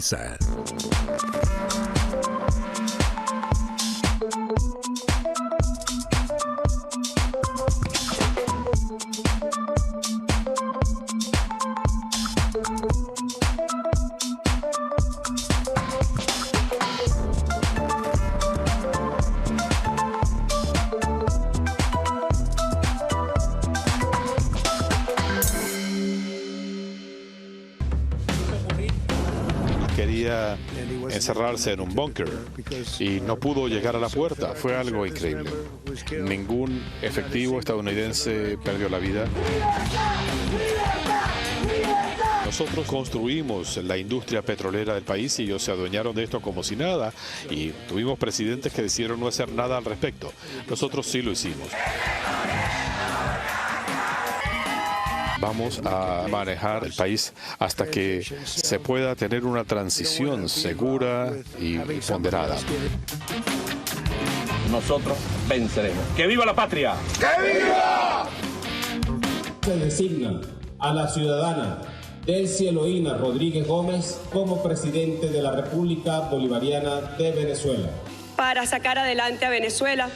Sad. Quería encerrarse en un búnker y no pudo llegar a la puerta. Fue algo increíble. Ningún efectivo estadounidense perdió la vida. Nosotros construimos la industria petrolera del país y ellos se adueñaron de esto como si nada. Y tuvimos presidentes que decidieron no hacer nada al respecto. Nosotros sí lo hicimos. Vamos a manejar el país hasta que se pueda tener una transición segura y ponderada. Nosotros venceremos. ¡Que viva la patria! ¡Que viva! Se designa a la ciudadana Delcy Eloína Rodríguez Gómez como presidente de la República Bolivariana de Venezuela. Para sacar adelante a Venezuela,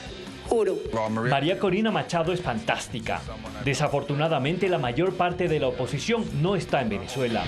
juro. María Corina Machado es fantástica. Desafortunadamente, la mayor parte de la oposición no está en Venezuela.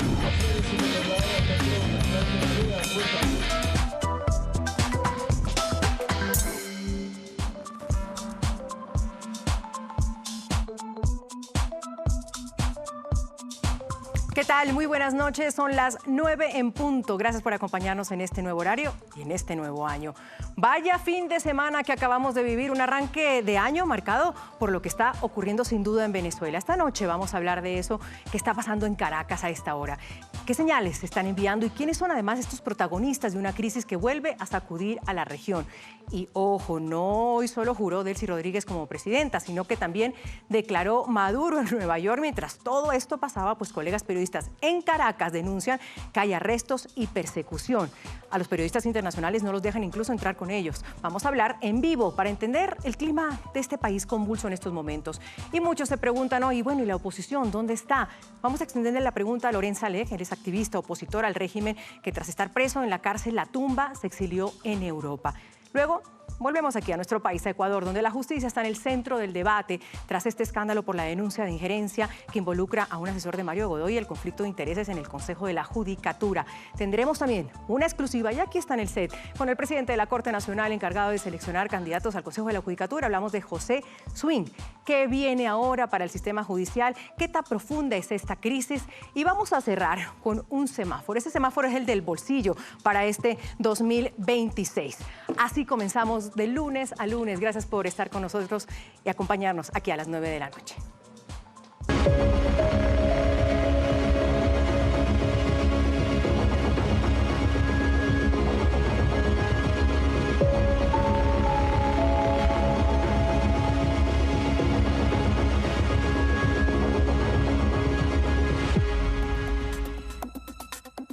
¿Qué tal? Muy buenas noches. Son las 9 en punto. Gracias por acompañarnos en este nuevo horario y en este nuevo año. Vaya fin de semana que acabamos de vivir, un arranque de año marcado por lo que está ocurriendo sin duda en Venezuela. Esta noche vamos a hablar de eso que está pasando en Caracas a esta hora. ¿Qué señales se están enviando y quiénes son además estos protagonistas de una crisis que vuelve a sacudir a la región? Y ojo, no hoy solo juró Delcy Rodríguez como presidenta, sino que también declaró Maduro en Nueva York. Mientras todo esto pasaba, pues colegas periodistas en Caracas denuncian que hay arrestos y persecución. A los periodistas internacionales no los dejan incluso entrar con ellos. Vamos a hablar en vivo para entender el clima de este país convulso en estos momentos. Y muchos se preguntan hoy, bueno, ¿y la oposición dónde está? Vamos a extenderle la pregunta a Lorenz Saleh, él es activista opositor al régimen que tras estar preso en la cárcel La Tumba se exilió en Europa. Luego, volvemos aquí a nuestro país, a Ecuador, donde la justicia está en el centro del debate tras este escándalo por la denuncia de injerencia que involucra a un asesor de Mario Godoy y el conflicto de intereses en el Consejo de la Judicatura. Tendremos también una exclusiva, y aquí está en el set, con el presidente de la Corte Nacional encargado de seleccionar candidatos al Consejo de la Judicatura. Hablamos de José Swing. ¿Qué viene ahora para el sistema judicial? ¿Qué tan profunda es esta crisis? Y vamos a cerrar con un semáforo. Ese semáforo es el del bolsillo para este 2026. Así comenzamos de lunes a lunes. Gracias por estar con nosotros y acompañarnos aquí a las 9 de la noche.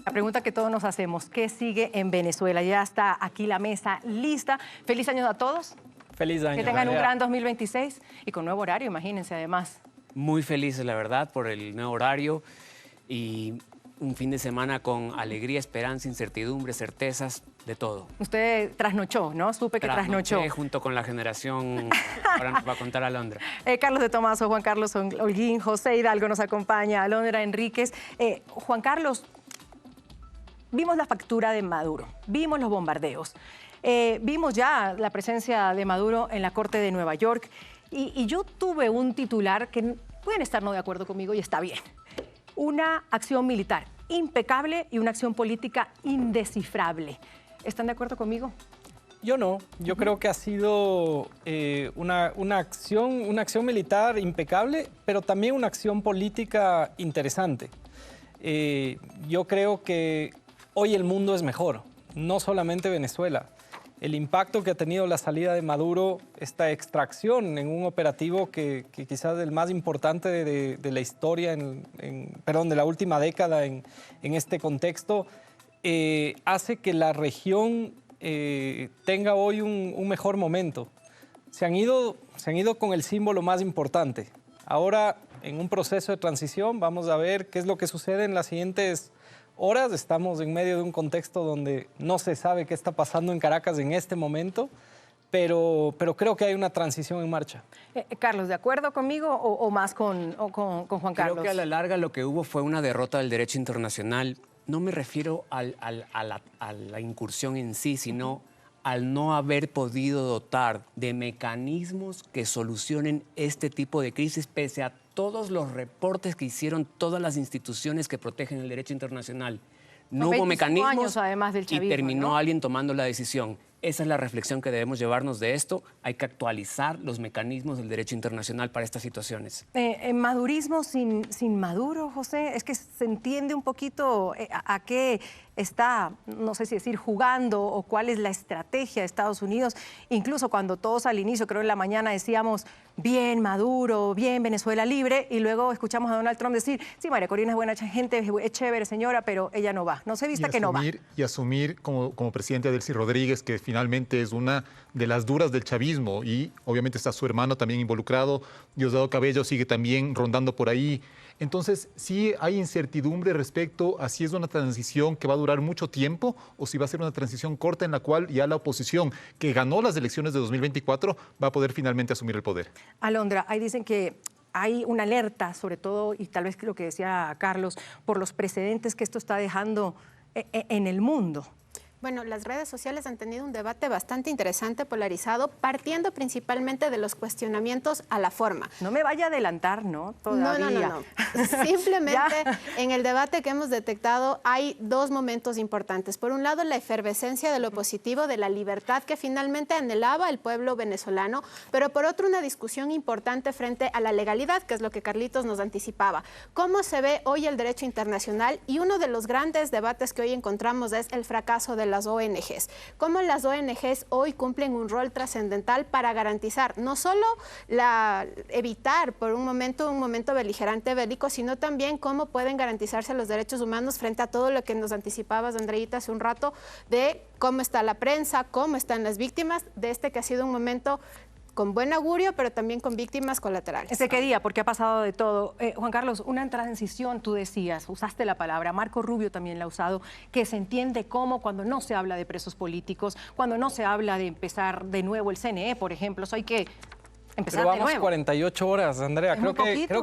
La pregunta que todos nos hacemos, ¿qué sigue en Venezuela? Ya está aquí la mesa lista. Feliz año a todos. Feliz año. Que tengan un gran 2026 y con nuevo horario, imagínense además. Muy felices, la verdad, por el nuevo horario y un fin de semana con alegría, esperanza, incertidumbre, certezas, de todo. Usted trasnochó, ¿no? Supe que trasnochó. Junto con la generación, ahora nos va a contar Alondra. Carlos de Tomaso, Juan Carlos Holguín, José Hidalgo nos acompaña, Alondra Enríquez. Juan Carlos, vimos la factura de Maduro, vimos los bombardeos, vimos ya la presencia de Maduro en la Corte de Nueva York y yo tuve un titular que pueden estar no de acuerdo conmigo y está bien. Una acción militar impecable y una acción política indescifrable. ¿Están de acuerdo conmigo? Yo no. Yo creo que ha sido una acción militar impecable, pero también una acción política interesante. Yo creo que hoy el mundo es mejor, no solamente Venezuela. El impacto que ha tenido la salida de Maduro, esta extracción en un operativo que quizás es el más importante de la historia, de la última década en este contexto, hace que la región tenga hoy un mejor momento. Se han ido con el símbolo más importante. Ahora, en un proceso de transición, vamos a ver qué es lo que sucede en las siguientes horas. Estamos en medio de un contexto donde no se sabe qué está pasando en Caracas en este momento, pero creo que hay una transición en marcha. Carlos, ¿de acuerdo conmigo o más con Juan Carlos? Creo que a la larga lo que hubo fue una derrota del derecho internacional. No me refiero a la incursión en sí, sino al no haber podido dotar de mecanismos que solucionen este tipo de crisis, pese a todos los reportes que hicieron todas las instituciones que protegen el derecho internacional. No hubo mecanismos años, además del chavismo, y terminó ¿no? alguien tomando la decisión. Esa es la reflexión que debemos llevarnos de esto. Hay que actualizar los mecanismos del derecho internacional para estas situaciones. ¿Madurismo sin Maduro, José? Es que se entiende un poquito a qué está, no sé si decir, jugando o cuál es la estrategia de Estados Unidos. Incluso cuando todos al inicio, creo en la mañana, decíamos bien Maduro, bien Venezuela libre, y luego escuchamos a Donald Trump decir, sí, María Corina es buena gente, es chévere señora, pero ella no va. No se vista que no va. Y asumir como presidente a Delcy Rodríguez, que finalmente es una de las duras del chavismo, y obviamente está su hermano también involucrado, Diosdado Cabello sigue también rondando por ahí. Entonces, sí hay incertidumbre respecto a si es una transición que va a durar mucho tiempo o si va a ser una transición corta en la cual ya la oposición, que ganó las elecciones de 2024, va a poder finalmente asumir el poder. Alondra, ahí dicen que hay una alerta, sobre todo, y tal vez lo que decía Carlos, por los precedentes que esto está dejando en el mundo. Bueno, las redes sociales han tenido un debate bastante interesante, polarizado, partiendo principalmente de los cuestionamientos a la forma. No me vaya a adelantar, ¿no? Todavía. No. Simplemente en el debate que hemos detectado hay dos momentos importantes. Por un lado, la efervescencia de lo positivo, de la libertad que finalmente anhelaba el pueblo venezolano, pero por otro, una discusión importante frente a la legalidad, que es lo que Carlitos nos anticipaba. ¿Cómo se ve hoy el derecho internacional? Y uno de los grandes debates que hoy encontramos es el fracaso de las ONGs. Cómo las ONGs hoy cumplen un rol trascendental para garantizar no solo evitar por un momento beligerante bélico, sino también cómo pueden garantizarse los derechos humanos frente a todo lo que nos anticipabas, Andreita, hace un rato, de cómo está la prensa, cómo están las víctimas de este que ha sido un momento con buen augurio, pero también con víctimas colaterales. Ese qué día, porque ha pasado de todo. Juan Carlos, una transición, tú decías, usaste la palabra, Marco Rubio también la ha usado, que se entiende cómo cuando no se habla de presos políticos, cuando no se habla de empezar de nuevo el CNE, por ejemplo, eso hay que empezar Pero de nuevo. 48 horas, Andrea. Creo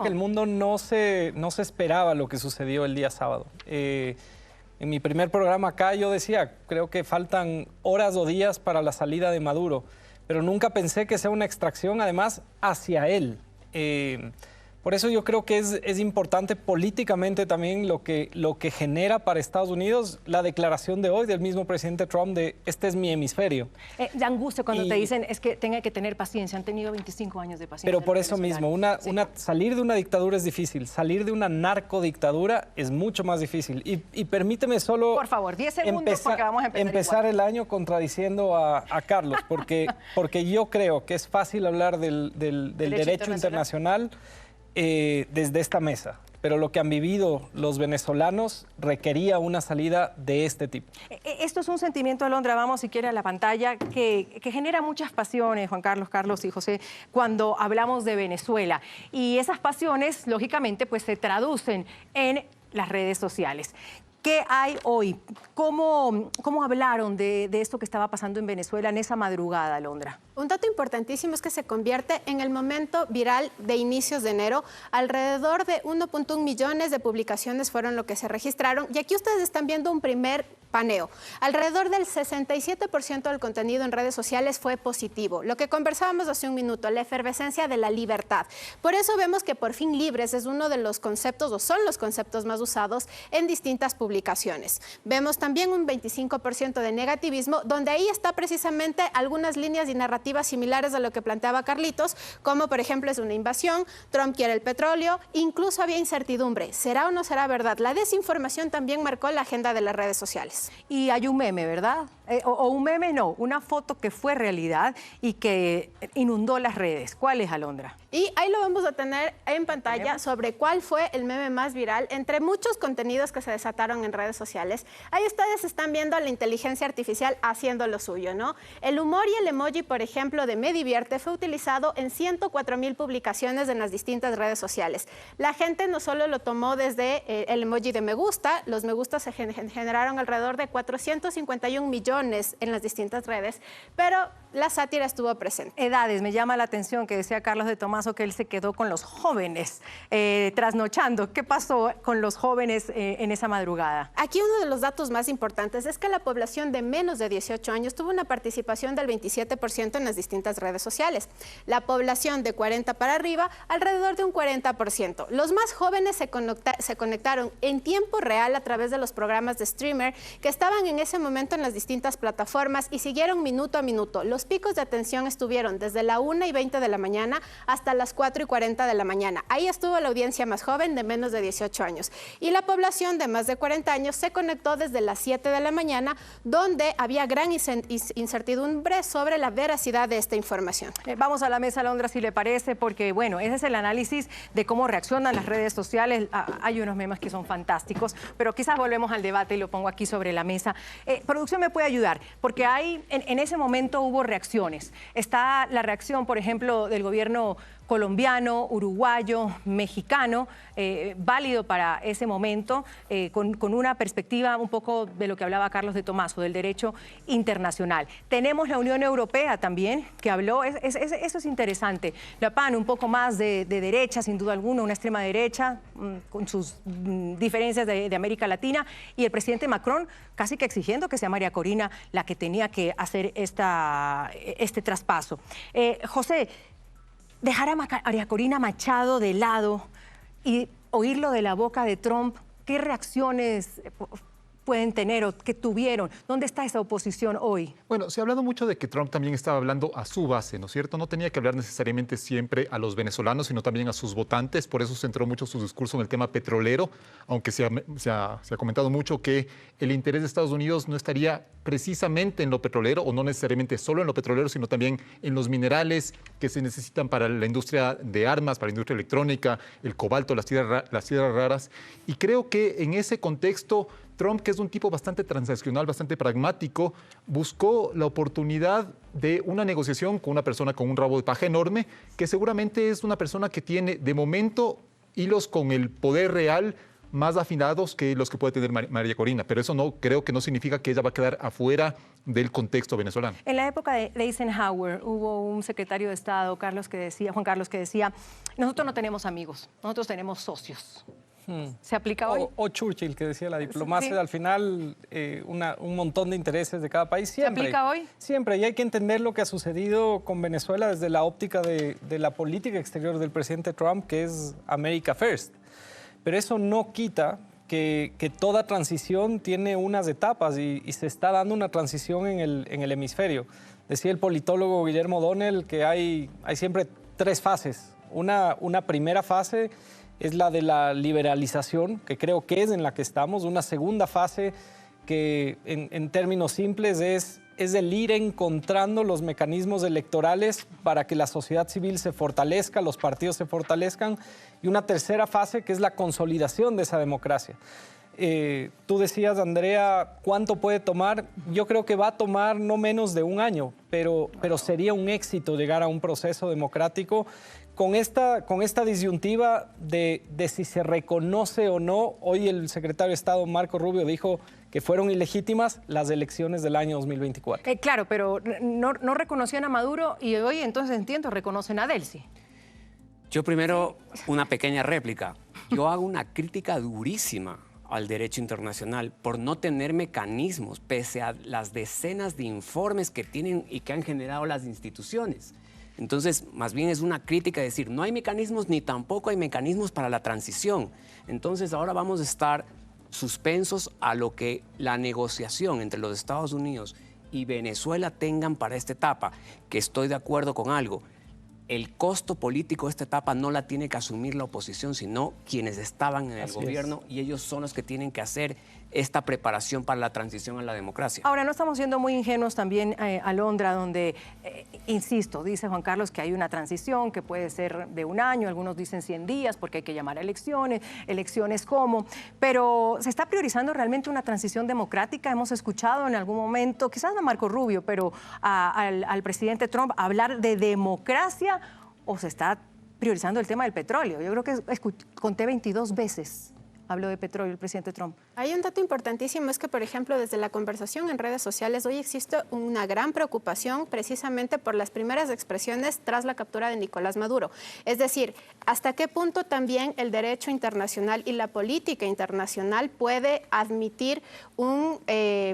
que el mundo no se esperaba lo que sucedió el día sábado. En mi primer programa acá yo decía, creo que faltan horas o días para la salida de Maduro, pero nunca pensé que sea una extracción, además, hacia él. Por eso yo creo que es importante políticamente también lo que genera para Estados Unidos la declaración de hoy del mismo presidente Trump de este es mi hemisferio. La angustia cuando te dicen es que tenga que tener paciencia, han tenido 25 años de paciencia. Pero por eso mismo, salir de una dictadura es difícil, salir de una narcodictadura es mucho más difícil. Y permíteme solo... Por favor, 10 segundos porque vamos a empezar el año contradiciendo a Carlos, porque yo creo que es fácil hablar del derecho internacional desde esta mesa, pero lo que han vivido los venezolanos requería una salida de este tipo. Esto es un sentimiento, Alondra, vamos si quiere a la pantalla, que genera muchas pasiones, Juan Carlos, Carlos y José, cuando hablamos de Venezuela. Y esas pasiones, lógicamente, pues se traducen en las redes sociales. ¿Qué hay hoy? ¿Cómo hablaron de esto que estaba pasando en Venezuela en esa madrugada, Alondra? Un dato importantísimo es que se convierte en el momento viral de inicios de enero. Alrededor de 1.1 millones de publicaciones fueron lo que se registraron. Y aquí ustedes están viendo un primer paneo. Alrededor del 67% del contenido en redes sociales fue positivo. Lo que conversábamos hace un minuto, la efervescencia de la libertad. Por eso vemos que por fin libres es uno de los conceptos, o son los conceptos más usados en distintas publicaciones. Vemos también un 25% de negativismo, donde ahí está precisamente algunas líneas y narrativas similares a lo que planteaba Carlitos, como por ejemplo es una invasión, Trump quiere el petróleo, incluso había incertidumbre, ¿será o no será verdad? La desinformación también marcó la agenda de las redes sociales. Y hay un meme, ¿verdad? O un meme no, una foto que fue realidad y que inundó las redes. ¿Cuál es, Alondra? Y ahí lo vamos a tener en pantalla sobre cuál fue el meme más viral entre muchos contenidos que se desataron en redes sociales. Ahí ustedes están viendo a la inteligencia artificial haciendo lo suyo, ¿no? El humor y el emoji, por ejemplo, ejemplo de Me Divierte fue utilizado en 104,000 publicaciones en las distintas redes sociales. La gente no solo lo tomó desde el emoji de me gusta, los me gusta se generaron alrededor de 451 millones en las distintas redes, pero la sátira estuvo presente. Edades, me llama la atención que decía Carlos de Tomaso que él se quedó con los jóvenes trasnochando. ¿Qué pasó con los jóvenes en esa madrugada? Aquí uno de los datos más importantes es que la población de menos de 18 años tuvo una participación del 27% en las distintas redes sociales. La población de 40 para arriba, alrededor de un 40%. Los más jóvenes se conectaron en tiempo real a través de los programas de streamer que estaban en ese momento en las distintas plataformas y siguieron minuto a minuto. Los picos de atención estuvieron desde la 1:20 de la mañana hasta las 4:40 de la mañana. Ahí estuvo la audiencia más joven de menos de 18 años. Y la población de más de 40 años se conectó desde las 7 de la mañana, donde había gran incertidumbre sobre la veracidad de esta información. Vamos a la mesa, Alondra, si le parece, porque bueno, ese es el análisis de cómo reaccionan las redes sociales. Hay unos memes que son fantásticos, pero quizás volvemos al debate y lo pongo aquí sobre la mesa. Producción me puede ayudar, porque en ese momento hubo reacciones. Está la reacción, por ejemplo, del gobierno colombiano, uruguayo, mexicano, válido para ese momento, con una perspectiva un poco de lo que hablaba Carlos de Tomaso, del derecho internacional. Tenemos la Unión Europea también, que habló, eso es interesante. La PAN, un poco más de derecha, sin duda alguna, una extrema derecha, con sus diferencias de América Latina, y el presidente Macron casi que exigiendo que sea María Corina la que tenía que hacer este traspaso. José, dejar a María Corina Machado de lado y oírlo de la boca de Trump, ¿qué reacciones pueden tener o que tuvieron? ¿Dónde está esa oposición hoy? Bueno, se ha hablado mucho de que Trump también estaba hablando a su base, ¿no es cierto? No tenía que hablar necesariamente siempre a los venezolanos, sino también a sus votantes. Por eso centró mucho su discurso en el tema petrolero, aunque se ha comentado mucho que el interés de Estados Unidos no estaría precisamente en lo petrolero, o no necesariamente solo en lo petrolero, sino también en los minerales que se necesitan para la industria de armas, para la industria electrónica, el cobalto, las tierras raras. Y creo que en ese contexto Trump, que es un tipo bastante transaccional, bastante pragmático, buscó la oportunidad de una negociación con una persona con un rabo de paja enorme, que seguramente es una persona que tiene, de momento, hilos con el poder real más afinados que los que puede tener María Corina. Pero eso creo que no significa que ella va a quedar afuera del contexto venezolano. En la época de Eisenhower hubo un secretario de Estado, Juan Carlos, que decía, nosotros no tenemos amigos, nosotros tenemos socios. ¿Se aplica hoy? O Churchill, que decía la diplomacia, al final un montón de intereses de cada país. Siempre, ¿se aplica hoy? Siempre, y hay que entender lo que ha sucedido con Venezuela desde la óptica de la política exterior del presidente Trump, que es America First. Pero eso no quita que toda transición tiene unas etapas y se está dando una transición en el hemisferio. Decía el politólogo Guillermo O'Donnell que hay siempre 3 fases. Una primera fase es la de la liberalización, que creo que es en la que estamos. Una segunda fase que en términos simples es el ir encontrando los mecanismos electorales para que la sociedad civil se fortalezca, los partidos se fortalezcan. Y una tercera fase que es la consolidación de esa democracia. Tú decías, Andrea, ¿cuánto puede tomar? Yo creo que va a tomar no menos de un año, pero sería un éxito llegar a un proceso democrático con esta disyuntiva de si se reconoce o no. Hoy el secretario de Estado, Marco Rubio, dijo que fueron ilegítimas las elecciones del año 2024. Claro, pero no reconocían a Maduro y hoy entonces entiendo, reconocen a Delcy. Yo primero, una pequeña réplica. Yo hago una crítica durísima al derecho internacional por no tener mecanismos, pese a las decenas de informes que tienen y que han generado las instituciones. Entonces, más bien es una crítica decir, no hay mecanismos ni tampoco hay mecanismos para la transición. Entonces, ahora vamos a estar suspensos a lo que la negociación entre los Estados Unidos y Venezuela tengan para esta etapa, que estoy de acuerdo con algo. El costo político de esta etapa no la tiene que asumir la oposición, sino quienes estaban en el gobierno, y ellos son los que tienen que hacer esta preparación para la transición a la democracia. Ahora, no estamos siendo muy ingenuos también, Alondra, donde, insisto, dice Juan Carlos que hay una transición que puede ser de un año, algunos dicen 100 días porque hay que llamar a elecciones cómo, pero ¿se está priorizando realmente una transición democrática? Hemos escuchado en algún momento, quizás no a Marco Rubio, pero al presidente Trump hablar de democracia, o se está priorizando el tema del petróleo. Yo creo que conté 22 veces. Habló de petróleo el presidente Trump. Hay un dato importantísimo, es que, por ejemplo, desde la conversación en redes sociales, hoy existe una gran preocupación precisamente por las primeras expresiones tras la captura de Nicolás Maduro. Es decir, hasta qué punto también el derecho internacional y la política internacional puede admitir un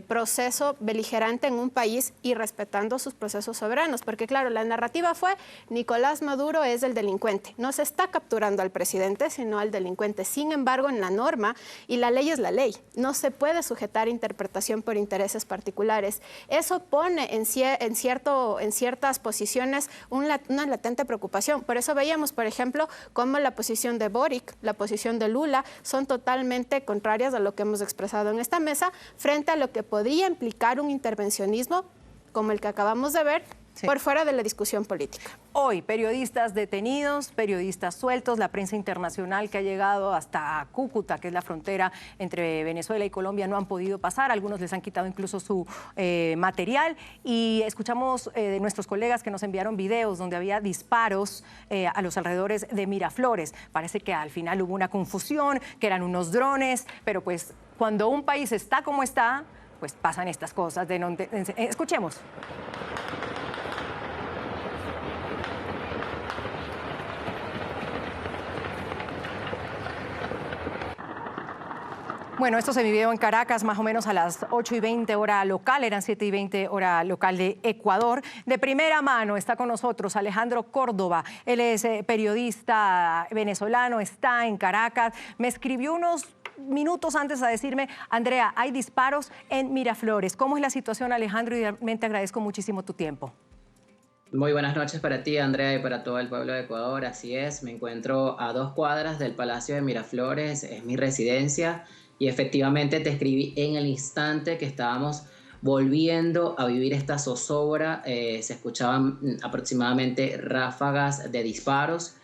proceso beligerante en un país y respetando sus procesos soberanos. Porque, claro, la narrativa fue Nicolás Maduro es el delincuente. No se está capturando al presidente, sino al delincuente. Sin embargo, en la norma, y la ley es la ley, no se puede sujetar interpretación por intereses particulares. Eso pone en ciertas posiciones una latente preocupación. Por eso veíamos, por ejemplo, cómo la posición de Boric, la posición de Lula, son totalmente contrarias a lo que hemos expresado en esta mesa, frente a lo que podría implicar un intervencionismo como el que acabamos de ver, por fuera de la discusión política. Hoy, periodistas detenidos, periodistas sueltos, la prensa internacional que ha llegado hasta Cúcuta, que es la frontera entre Venezuela y Colombia, no han podido pasar. Algunos les han quitado incluso su material. Y escuchamos de nuestros colegas que nos enviaron videos donde había disparos a los alrededores de Miraflores. Parece que al final hubo una confusión, que eran unos drones, pero pues cuando un país está como está, pues pasan estas cosas. Escuchemos. Bueno, esto se vivió en Caracas más o menos a las 8:20 hora local, eran 7:20 hora local de Ecuador. De primera mano está con nosotros Alejandro Córdoba, él es periodista venezolano, está en Caracas. Me escribió unos minutos antes a decirme, Andrea, hay disparos en Miraflores. ¿Cómo es la situación, Alejandro? Y realmente agradezco muchísimo tu tiempo. Muy buenas noches para ti, Andrea, y para todo el pueblo de Ecuador. Así es, me encuentro a 2 cuadras del Palacio de Miraflores, es mi residencia. Y efectivamente te escribí en el instante que estábamos volviendo a vivir esta zozobra. Se escuchaban aproximadamente ráfagas de disparos,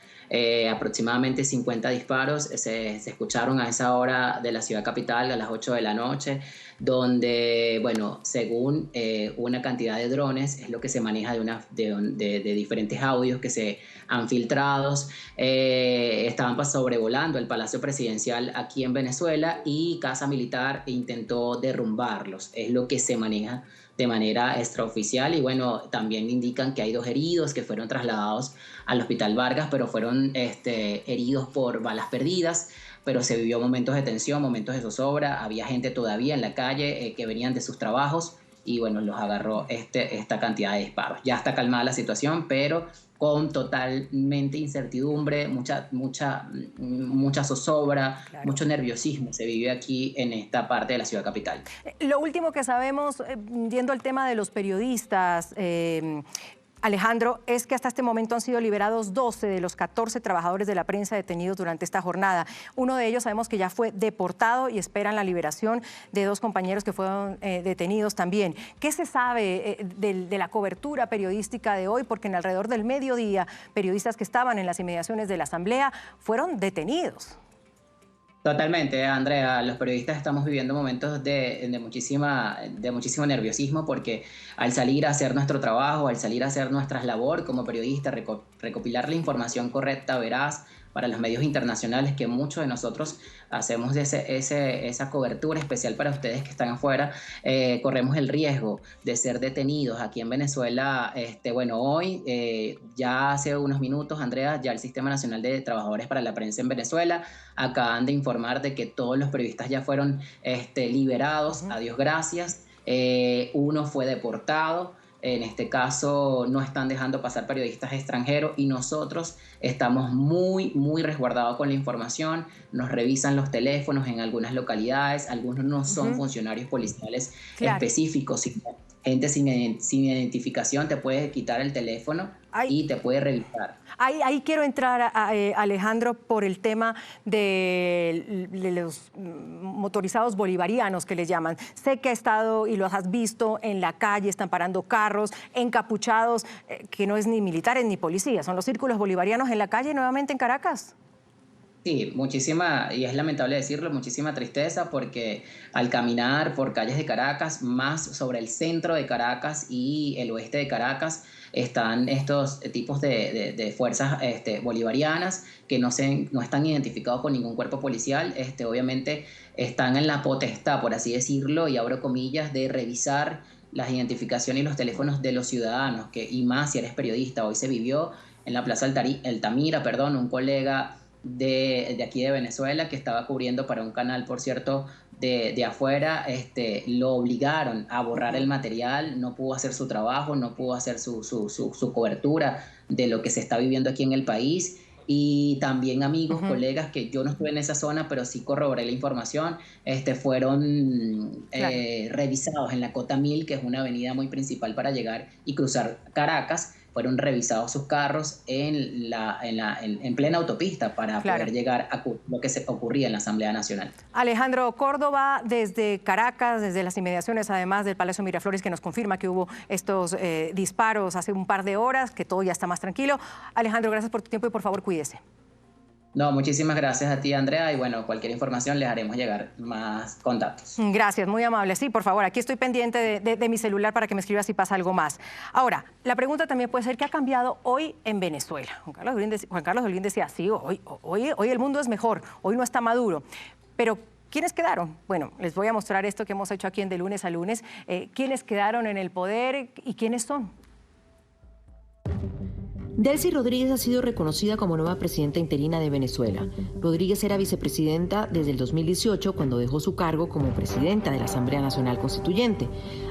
aproximadamente 50 disparos se escucharon a esa hora de la ciudad capital, a las 8 de la noche, donde, bueno, según una cantidad de drones, es lo que se maneja de diferentes audios que se han filtrado, estaban sobrevolando el Palacio Presidencial aquí en Venezuela y Casa Militar intentó derrumbarlos, es lo que se maneja de manera extraoficial. Y bueno, también indican que hay 2 heridos que fueron trasladados al Hospital Vargas, pero fueron heridos por balas perdidas. Pero se vivió momentos de tensión, momentos de zozobra, había gente todavía en la calle que venían de sus trabajos y bueno, los agarró esta cantidad de disparos. Ya está calmada la situación, pero con totalmente incertidumbre, mucha zozobra, claro, mucho nerviosismo se vive aquí en esta parte de la ciudad capital. Lo último que sabemos, yendo al tema de los periodistas, Alejandro, es que hasta este momento han sido liberados 12 de los 14 trabajadores de la prensa detenidos durante esta jornada. Uno de ellos sabemos que ya fue deportado y esperan la liberación de 2 compañeros que fueron detenidos también. ¿Qué se sabe de la cobertura periodística de hoy? Porque en alrededor del mediodía, periodistas que estaban en las inmediaciones de la Asamblea fueron detenidos. Totalmente, Andrea. Los periodistas estamos viviendo momentos de muchísimo nerviosismo porque al salir a hacer nuestro trabajo, al salir a hacer nuestra labor como periodista, recopilar la información correcta, veraz, para los medios internacionales, que muchos de nosotros hacemos esa cobertura especial para ustedes que están afuera, corremos el riesgo de ser detenidos aquí en Venezuela. Bueno, hoy, ya hace unos minutos, Andrea, ya el Sistema Nacional de Trabajadores para la Prensa en Venezuela acaban de informar de que todos los periodistas ya fueron liberados, a Dios gracias. Uno fue deportado. En este caso no están dejando pasar periodistas extranjeros y nosotros estamos muy resguardados con la información. Nos revisan los teléfonos en algunas localidades, algunos no son funcionarios policiales específicos, sino gente sin identificación te puede quitar el teléfono y te puede revisar. Ahí quiero entrar, Alejandro, por el tema de los motorizados bolivarianos que les llaman. Sé que ha estado y los has visto en la calle, están parando carros, encapuchados, que no es ni militares ni policías, son los círculos bolivarianos en la calle nuevamente en Caracas. Sí, muchísima, y es lamentable decirlo, muchísima tristeza porque al caminar por calles de Caracas, más sobre el centro de Caracas y el oeste de Caracas, están estos tipos de fuerzas bolivarianas que no están identificados con ningún cuerpo policial. Obviamente están en la potestad, por así decirlo, y abro comillas, de revisar las identificaciones y los teléfonos de los ciudadanos, y más si eres periodista. Hoy se vivió en la Plaza Altamira, un colega de aquí de Venezuela que estaba cubriendo para un canal, por cierto, de afuera, lo obligaron a borrar el material, no pudo hacer su trabajo, no pudo hacer su cobertura de lo que se está viviendo aquí en el país. Y también amigos, colegas, que yo no estuve en esa zona, pero sí corroboré la información, fueron revisados en la Cota 1000, que es una avenida muy principal para llegar y cruzar Caracas. Fueron revisados sus carros en plena autopista para poder llegar a lo que se ocurría en la Asamblea Nacional. Alejandro Córdoba, desde Caracas, desde las inmediaciones, además del Palacio Miraflores, que nos confirma que hubo estos disparos hace un par de horas, que todo ya está más tranquilo. Alejandro, gracias por tu tiempo y por favor cuídese. No, muchísimas gracias a ti, Andrea, y bueno, cualquier información les haremos llegar más contactos. Gracias, muy amable. Sí, por favor, aquí estoy pendiente de mi celular para que me escribas si pasa algo más. Ahora, la pregunta también puede ser, ¿qué ha cambiado hoy en Venezuela? Juan Carlos Holguín decía, sí, hoy el mundo es mejor, hoy no está Maduro, pero ¿quiénes quedaron? Bueno, les voy a mostrar esto que hemos hecho aquí en De Lunes a Lunes. ¿Quiénes quedaron en el poder y quiénes son? Delcy Rodríguez ha sido reconocida como nueva presidenta interina de Venezuela. Rodríguez era vicepresidenta desde el 2018, cuando dejó su cargo como presidenta de la Asamblea Nacional Constituyente.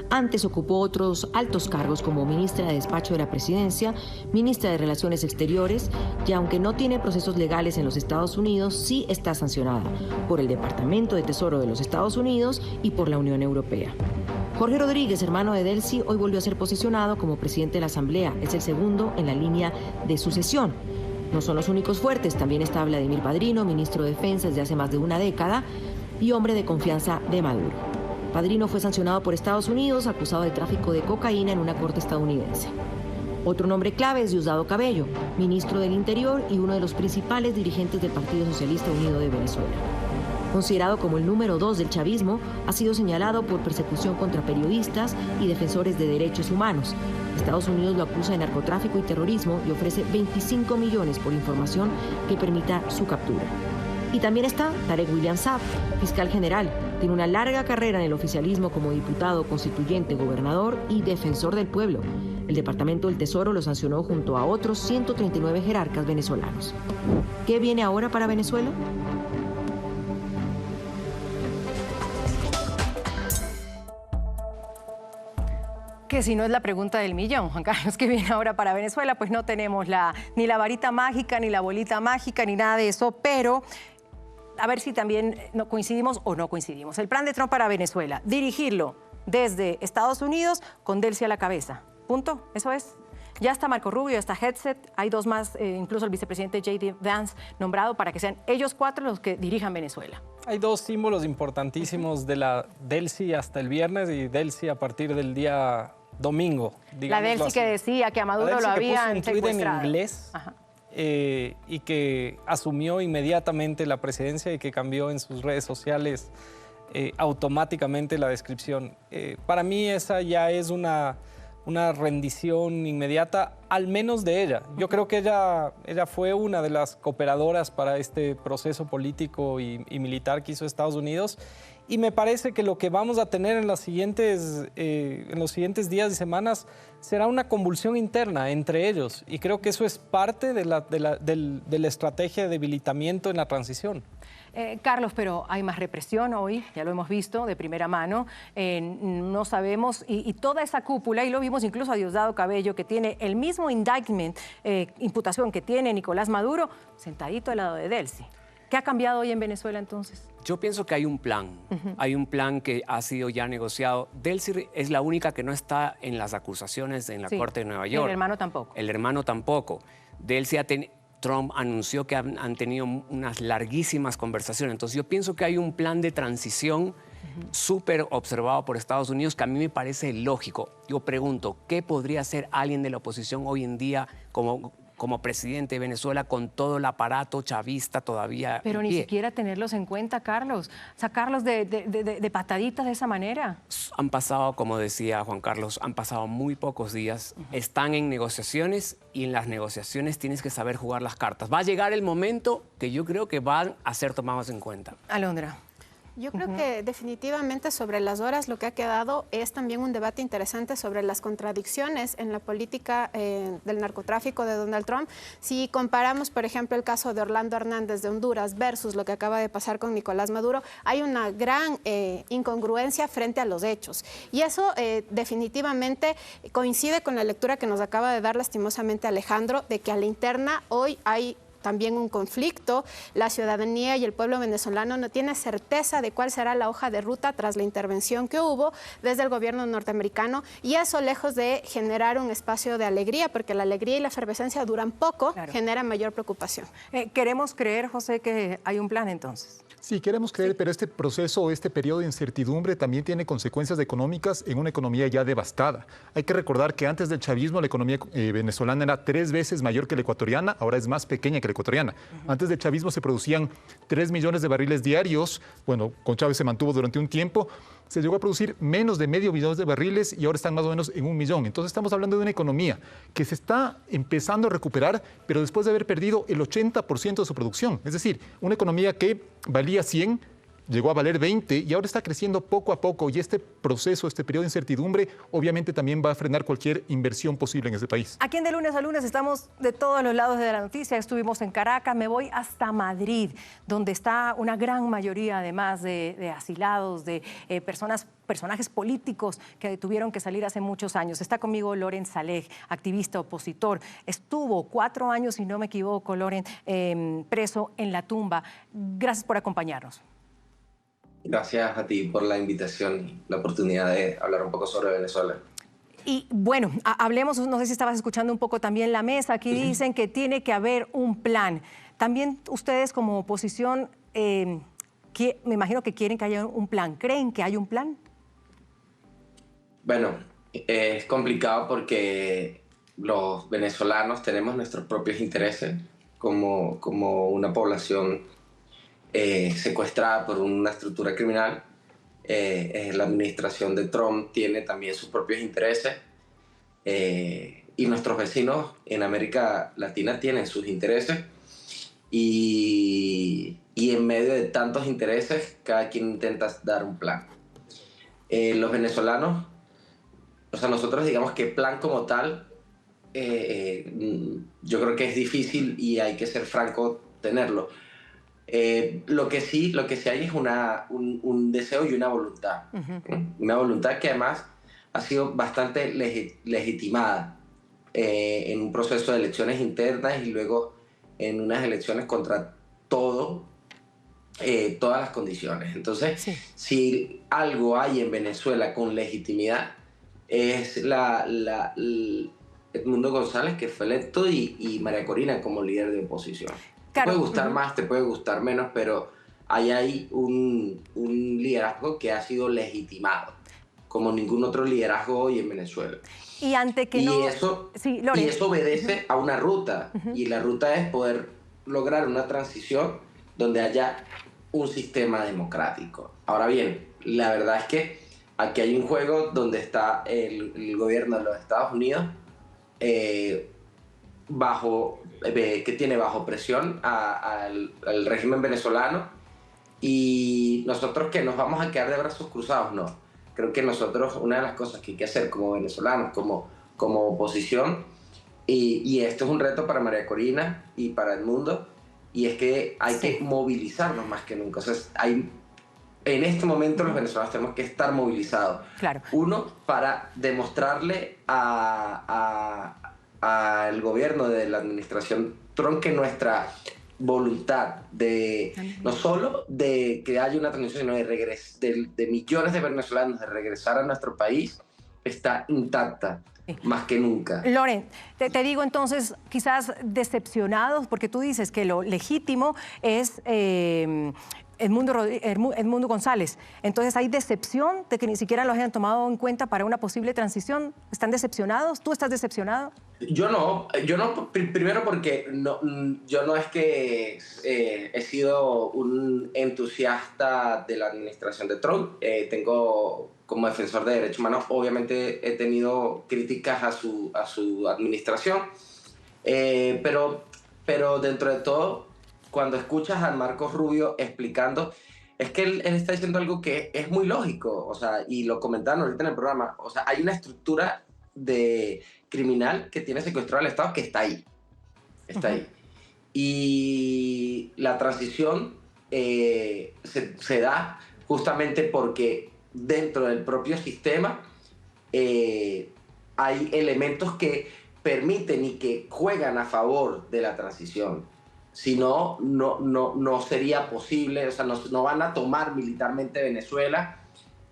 Antes ocupó otros altos cargos como ministra de Despacho de la Presidencia, ministra de Relaciones Exteriores, y aunque no tiene procesos legales en los Estados Unidos, sí está sancionada por el Departamento de Tesoro de los Estados Unidos y por la Unión Europea. Jorge Rodríguez, hermano de Delcy, hoy volvió a ser posesionado como presidente de la Asamblea. Es el segundo en la línea de sucesión. No son los únicos fuertes, también está Vladimir Padrino, ministro de Defensa desde hace más de una década y hombre de confianza de Maduro. Padrino fue sancionado por Estados Unidos, acusado de tráfico de cocaína en una corte estadounidense. Otro nombre clave es Diosdado Cabello, ministro del Interior y uno de los principales dirigentes del Partido Socialista Unido de Venezuela. Considerado como el número 2 del chavismo, ha sido señalado por persecución contra periodistas y defensores de derechos humanos. Estados Unidos lo acusa de narcotráfico y terrorismo y ofrece 25 millones por información que permita su captura. Y también está Tarek William Saab, fiscal general. Tiene una larga carrera en el oficialismo como diputado, constituyente, gobernador y defensor del pueblo. El Departamento del Tesoro lo sancionó junto a otros 139 jerarcas venezolanos. ¿Qué viene ahora para Venezuela? Que si no es la pregunta del millón, Juan Carlos, ¿qué viene ahora para Venezuela? Pues no tenemos ni la varita mágica, ni la bolita mágica, ni nada de eso, pero a ver si también no coincidimos o no coincidimos. El plan de Trump para Venezuela, dirigirlo desde Estados Unidos con Delcy a la cabeza. Punto, eso es. Ya está Marco Rubio, ya está Hegseth, hay dos más, incluso el vicepresidente J.D. Vance nombrado para que sean ellos cuatro los que dirijan Venezuela. Hay dos símbolos importantísimos de la Delcy hasta el viernes y Delcy a partir del día domingo. La Delcy que decía que a Maduro lo habían secuestrado. En inglés y que asumió inmediatamente la presidencia y que cambió en sus redes sociales automáticamente la descripción. Para mí esa ya es una rendición inmediata, al menos de ella. Yo creo que ella fue una de las cooperadoras para este proceso político y militar que hizo Estados Unidos. Y me parece que lo que vamos a tener en los siguientes días y semanas será una convulsión interna entre ellos. Y creo que eso es parte de la estrategia de debilitamiento en la transición. Carlos, pero hay más represión hoy, ya lo hemos visto de primera mano, no sabemos, y toda esa cúpula, y lo vimos incluso a Diosdado Cabello, que tiene el mismo indictment, imputación que tiene Nicolás Maduro, sentadito al lado de Delcy. ¿Qué ha cambiado hoy en Venezuela entonces? Yo pienso que hay un plan. Hay un plan que ha sido ya negociado. Delcy es la única que no está en las acusaciones en la Corte de Nueva York. El hermano tampoco. El hermano tampoco. Delcy Trump anunció que han tenido unas larguísimas conversaciones. Entonces yo pienso que hay un plan de transición súper observado por Estados Unidos que a mí me parece lógico. Yo pregunto, ¿qué podría hacer alguien de la oposición hoy en día como presidente de Venezuela con todo el aparato chavista todavía? Pero ni siquiera tenerlos en cuenta, Carlos. Sacarlos de pataditas de esa manera. Han pasado, como decía Juan Carlos, han pasado muy pocos días. Están en negociaciones y en las negociaciones tienes que saber jugar las cartas. Va a llegar el momento que yo creo que van a ser tomados en cuenta. Alondra. Yo creo que definitivamente sobre las horas lo que ha quedado es también un debate interesante sobre las contradicciones en la política del narcotráfico de Donald Trump. Si comparamos, por ejemplo, el caso de Orlando Hernández de Honduras versus lo que acaba de pasar con Nicolás Maduro, hay una gran incongruencia frente a los hechos. Y eso definitivamente coincide con la lectura que nos acaba de dar lastimosamente Alejandro, de que a la interna hoy hay también un conflicto. La ciudadanía y el pueblo venezolano no tiene certeza de cuál será la hoja de ruta tras la intervención que hubo desde el gobierno norteamericano, y eso, lejos de generar un espacio de alegría, porque la alegría y la efervescencia duran poco, genera mayor preocupación. ¿Queremos creer, José, que hay un plan entonces? Sí, queremos creer, pero este proceso, este periodo de incertidumbre también tiene consecuencias económicas en una economía ya devastada. Hay que recordar que antes del chavismo la economía venezolana era 3 veces mayor que la ecuatoriana, ahora es más pequeña que la ecuatoriana. Antes del chavismo se producían 3 millones de barriles diarios, bueno, con Chávez se mantuvo durante un tiempo, se llegó a producir menos de medio millón de barriles y ahora están más o menos en 1 millón. Entonces estamos hablando de una economía que se está empezando a recuperar, pero después de haber perdido el 80% de su producción. Es decir, una economía que valía 100, llegó a valer 20 y ahora está creciendo poco a poco, y este proceso, este periodo de incertidumbre, obviamente también va a frenar cualquier inversión posible en ese país. Aquí en De Lunes a Lunes estamos de todos los lados de la noticia. Estuvimos en Caracas, me voy hasta Madrid, donde está una gran mayoría, además de asilados, de personajes políticos que tuvieron que salir hace muchos años. Está conmigo Loren Saleh, activista, opositor. Estuvo 4 años, si no me equivoco, Loren, preso en La Tumba. Gracias por acompañarnos. Gracias a ti por la invitación y la oportunidad de hablar un poco sobre Venezuela. Y bueno, hablemos, no sé si estabas escuchando un poco también la mesa, aquí dicen que tiene que haber un plan. También ustedes como oposición, me imagino que quieren que haya un plan. ¿Creen que hay un plan? Bueno, es complicado porque los venezolanos tenemos nuestros propios intereses como una población secuestrada por una estructura criminal. La administración de Trump tiene también sus propios intereses, y nuestros vecinos en América Latina tienen sus intereses, y en medio de tantos intereses cada quien intenta dar un plan. Los venezolanos, o sea, nosotros digamos que plan como tal, yo creo que es difícil y hay que ser franco tenerlo. Lo que sí hay es un deseo y una voluntad. Una voluntad que además ha sido bastante legitimada en un proceso de elecciones internas y luego en unas elecciones contra todas las condiciones. Entonces, si algo hay en Venezuela con legitimidad, es Edmundo González, que fue electo, y María Corina como líder de oposición. Te puede gustar más, te puede gustar menos, pero hay un liderazgo que ha sido legitimado, como ningún otro liderazgo hoy en Venezuela. Y ante que eso obedece a una ruta, y la ruta es poder lograr una transición donde haya un sistema democrático. Ahora bien, la verdad es que aquí hay un juego donde está el gobierno de los Estados Unidos, que tiene bajo presión al régimen venezolano, y nosotros que nos vamos a quedar de brazos cruzados, no. Creo que nosotros, una de las cosas que hay que hacer como venezolanos, como oposición, y esto es un reto para María Corina y para Edmundo, y es que hay que movilizarnos más que nunca. O sea, en este momento los venezolanos tenemos que estar movilizados. Claro. Uno, para demostrarle al gobierno de la administración Trump que nuestra voluntad de no solo de que haya una transición, sino de millones de venezolanos de regresar a nuestro país, está intacta. Más que nunca. Loren, te digo entonces, quizás decepcionados, porque tú dices que lo legítimo es Edmundo González. Entonces, ¿hay decepción de que ni siquiera lo hayan tomado en cuenta para una posible transición? ¿Están decepcionados? ¿Tú estás decepcionado? Yo no, primero porque yo no es que he sido un entusiasta de la administración de Trump. Tengo, como defensor de derechos humanos, obviamente he tenido críticas a su administración, pero dentro de todo, cuando escuchas a Marcos Rubio explicando, es que él está diciendo algo que es muy lógico, o sea, y lo comentaron ahorita en el programa, o sea, hay una estructura de criminal que tiene secuestrado al Estado que está ahí, ahí. Y la transición se da justamente porque dentro del propio sistema hay elementos que permiten y que juegan a favor de la transición. Si no, no sería posible, o sea, no van a tomar militarmente Venezuela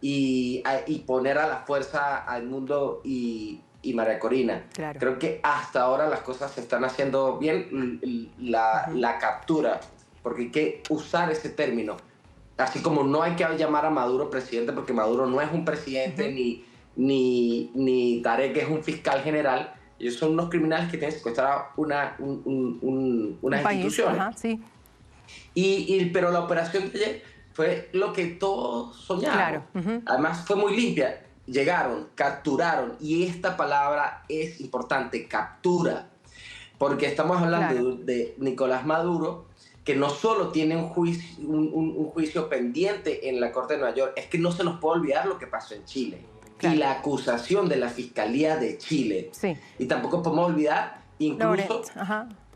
y poner a la fuerza al mundo y María Corina. Claro. Creo que hasta ahora las cosas se están haciendo bien, la captura, porque hay que usar ese término. Así como no hay que llamar a Maduro presidente, porque Maduro no es un presidente, ni Tarek es un fiscal general. Ellos son unos criminales que tienen secuestrado una institución. Sí. Pero la operación de ayer fue lo que todos soñaron. Claro. Además fue muy limpia. Llegaron, capturaron, y esta palabra es importante, captura, porque estamos hablando de Nicolás Maduro, que no solo tiene un juicio pendiente en la Corte de Nueva York, es que no se nos puede olvidar lo que pasó en Chile. Claro. Y la acusación de la Fiscalía de Chile. Sí. Y tampoco podemos olvidar incluso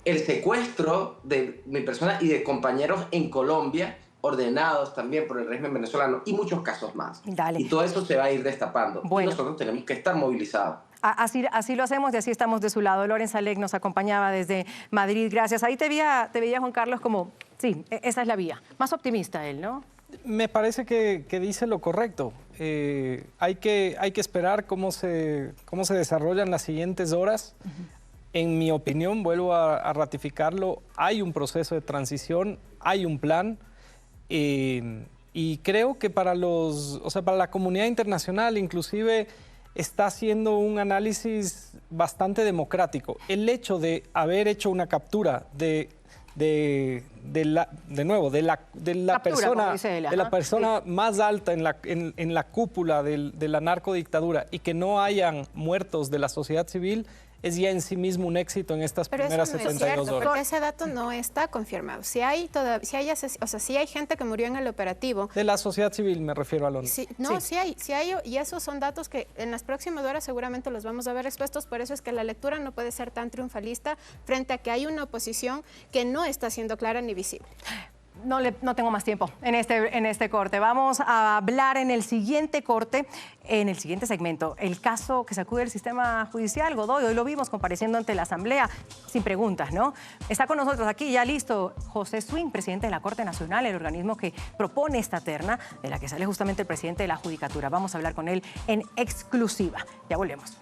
el secuestro de mi persona y de compañeros en Colombia, ordenados también por el régimen venezolano, y muchos casos más. Dale. Y todo eso se va a ir destapando. Bueno. Y nosotros tenemos que estar movilizados. Así lo hacemos y así estamos de su lado. Loren Salek nos acompañaba desde Madrid. Gracias. Ahí te veía Juan Carlos como, sí, esa es la vía. Más optimista él, ¿no? Me parece que dice lo correcto. Hay que esperar cómo se desarrollan las siguientes horas. En mi opinión, vuelvo a ratificarlo, hay un proceso de transición, hay un plan. Y creo que para la comunidad internacional inclusive está haciendo un análisis bastante democrático. El hecho de haber hecho una captura de la persona más alta en la cúpula de la narcodictadura y que no hayan muertos de la sociedad civil es ya en sí mismo un éxito en estas primeras 72 horas. Porque ese dato no está confirmado. Si hay gente que murió en el operativo. De la sociedad civil me refiero a lo. Sí hay, y esos son datos que en las próximas horas seguramente los vamos a ver expuestos. Por eso es que la lectura no puede ser tan triunfalista frente a que hay una oposición que no está siendo clara ni visible. No tengo más tiempo en este corte. Vamos a hablar en el siguiente corte, en el siguiente segmento, el caso que sacude el sistema judicial. Godoy, hoy lo vimos compareciendo ante la Asamblea, sin preguntas, ¿no? Está con nosotros aquí, ya listo, José Swing, presidente de la Corte Nacional, el organismo que propone esta terna, de la que sale justamente el presidente de la Judicatura. Vamos a hablar con él en exclusiva. Ya volvemos.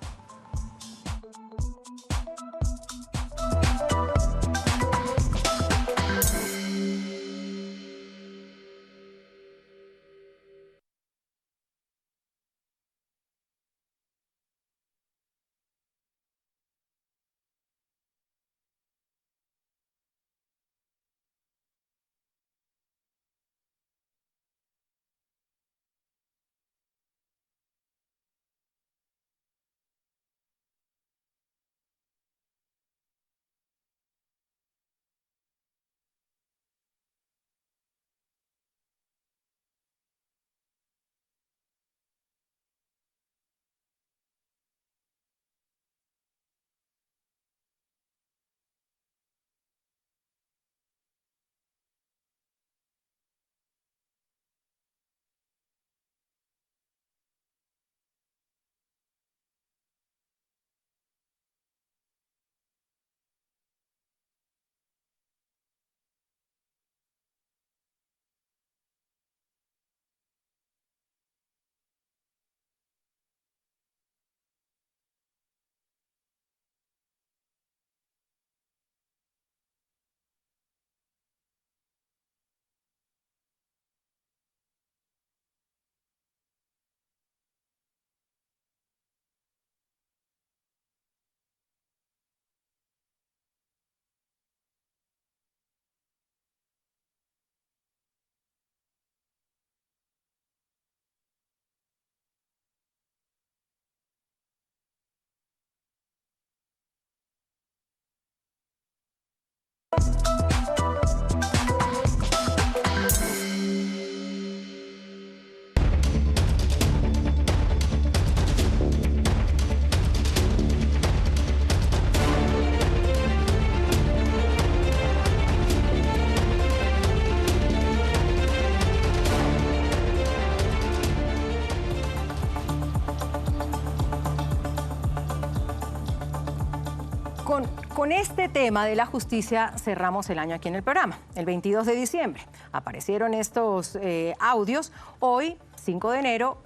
Con este tema de la justicia cerramos el año aquí en el programa. El 22 de diciembre aparecieron estos audios. Hoy, 5 de enero,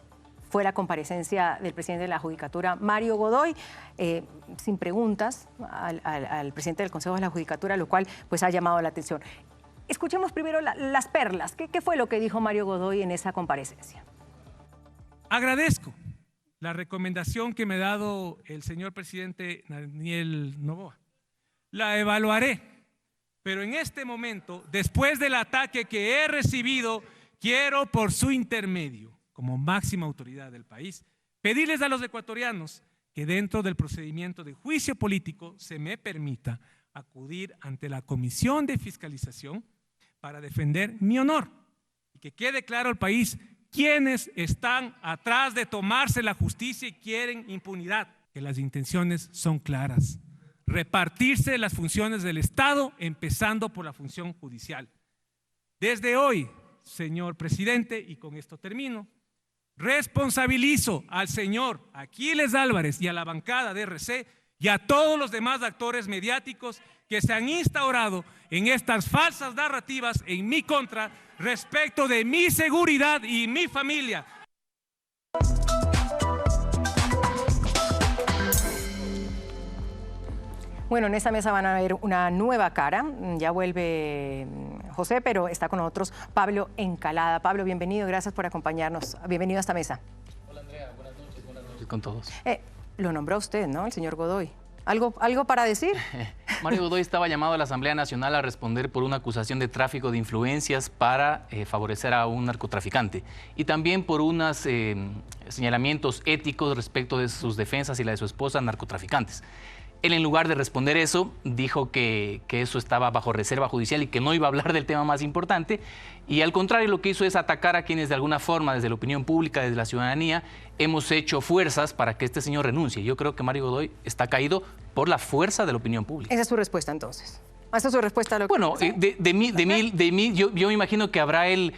fue la comparecencia del presidente de la Judicatura, Mario Godoy, sin preguntas al presidente del Consejo de la Judicatura, lo cual pues ha llamado la atención. Escuchemos primero las perlas. ¿Qué fue lo que dijo Mario Godoy en esa comparecencia? Agradezco la recomendación que me ha dado el señor presidente Daniel Noboa. La evaluaré, pero en este momento, después del ataque que he recibido, quiero por su intermedio, como máxima autoridad del país, pedirles a los ecuatorianos que dentro del procedimiento de juicio político se me permita acudir ante la Comisión de Fiscalización para defender mi honor y que quede claro al país quiénes están atrás de tomarse la justicia y quieren impunidad, que las intenciones son claras. Repartirse las funciones del Estado, empezando por la función judicial. Desde hoy, señor presidente, y con esto termino, responsabilizo al señor Aquiles Álvarez y a la bancada de RC y a todos los demás actores mediáticos que se han instaurado en estas falsas narrativas en mi contra respecto de mi seguridad y mi familia. Bueno, en esta mesa van a ver una nueva cara. Ya vuelve José, pero está con nosotros Pablo Encalada. Pablo, bienvenido, gracias por acompañarnos. Bienvenido a esta mesa. Hola Andrea, buenas noches con todos. Lo nombró usted, ¿no? El señor Godoy. ¿Algo para decir? Mario Godoy estaba llamado a la Asamblea Nacional a responder por una acusación de tráfico de influencias para favorecer a un narcotraficante y también por unos señalamientos éticos respecto de sus defensas y la de su esposa, narcotraficantes. Él, en lugar de responder eso, dijo que eso estaba bajo reserva judicial y que no iba a hablar del tema más importante. Y al contrario, lo que hizo es atacar a quienes de alguna forma, desde la opinión pública, desde la ciudadanía, hemos hecho fuerzas para que este señor renuncie. Yo creo que Mario Godoy está caído por la fuerza de la opinión pública. Esa es su respuesta, entonces. Esa es su respuesta a lo que... Bueno, de mí, yo me imagino que habrá él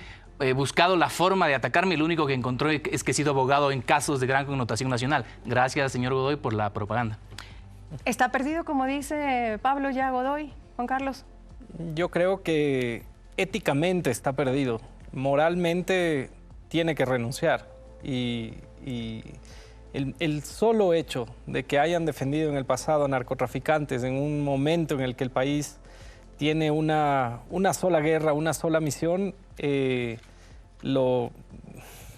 buscado la forma de atacarme. Lo único que encontró es que he sido abogado en casos de gran connotación nacional. Gracias, señor Godoy, por la propaganda. ¿Está perdido, como dice Pablo, ya Godoy, Juan Carlos? Yo creo que éticamente está perdido. Moralmente tiene que renunciar. Y el solo hecho de que hayan defendido en el pasado a narcotraficantes en un momento en el que el país tiene una sola guerra, una sola misión,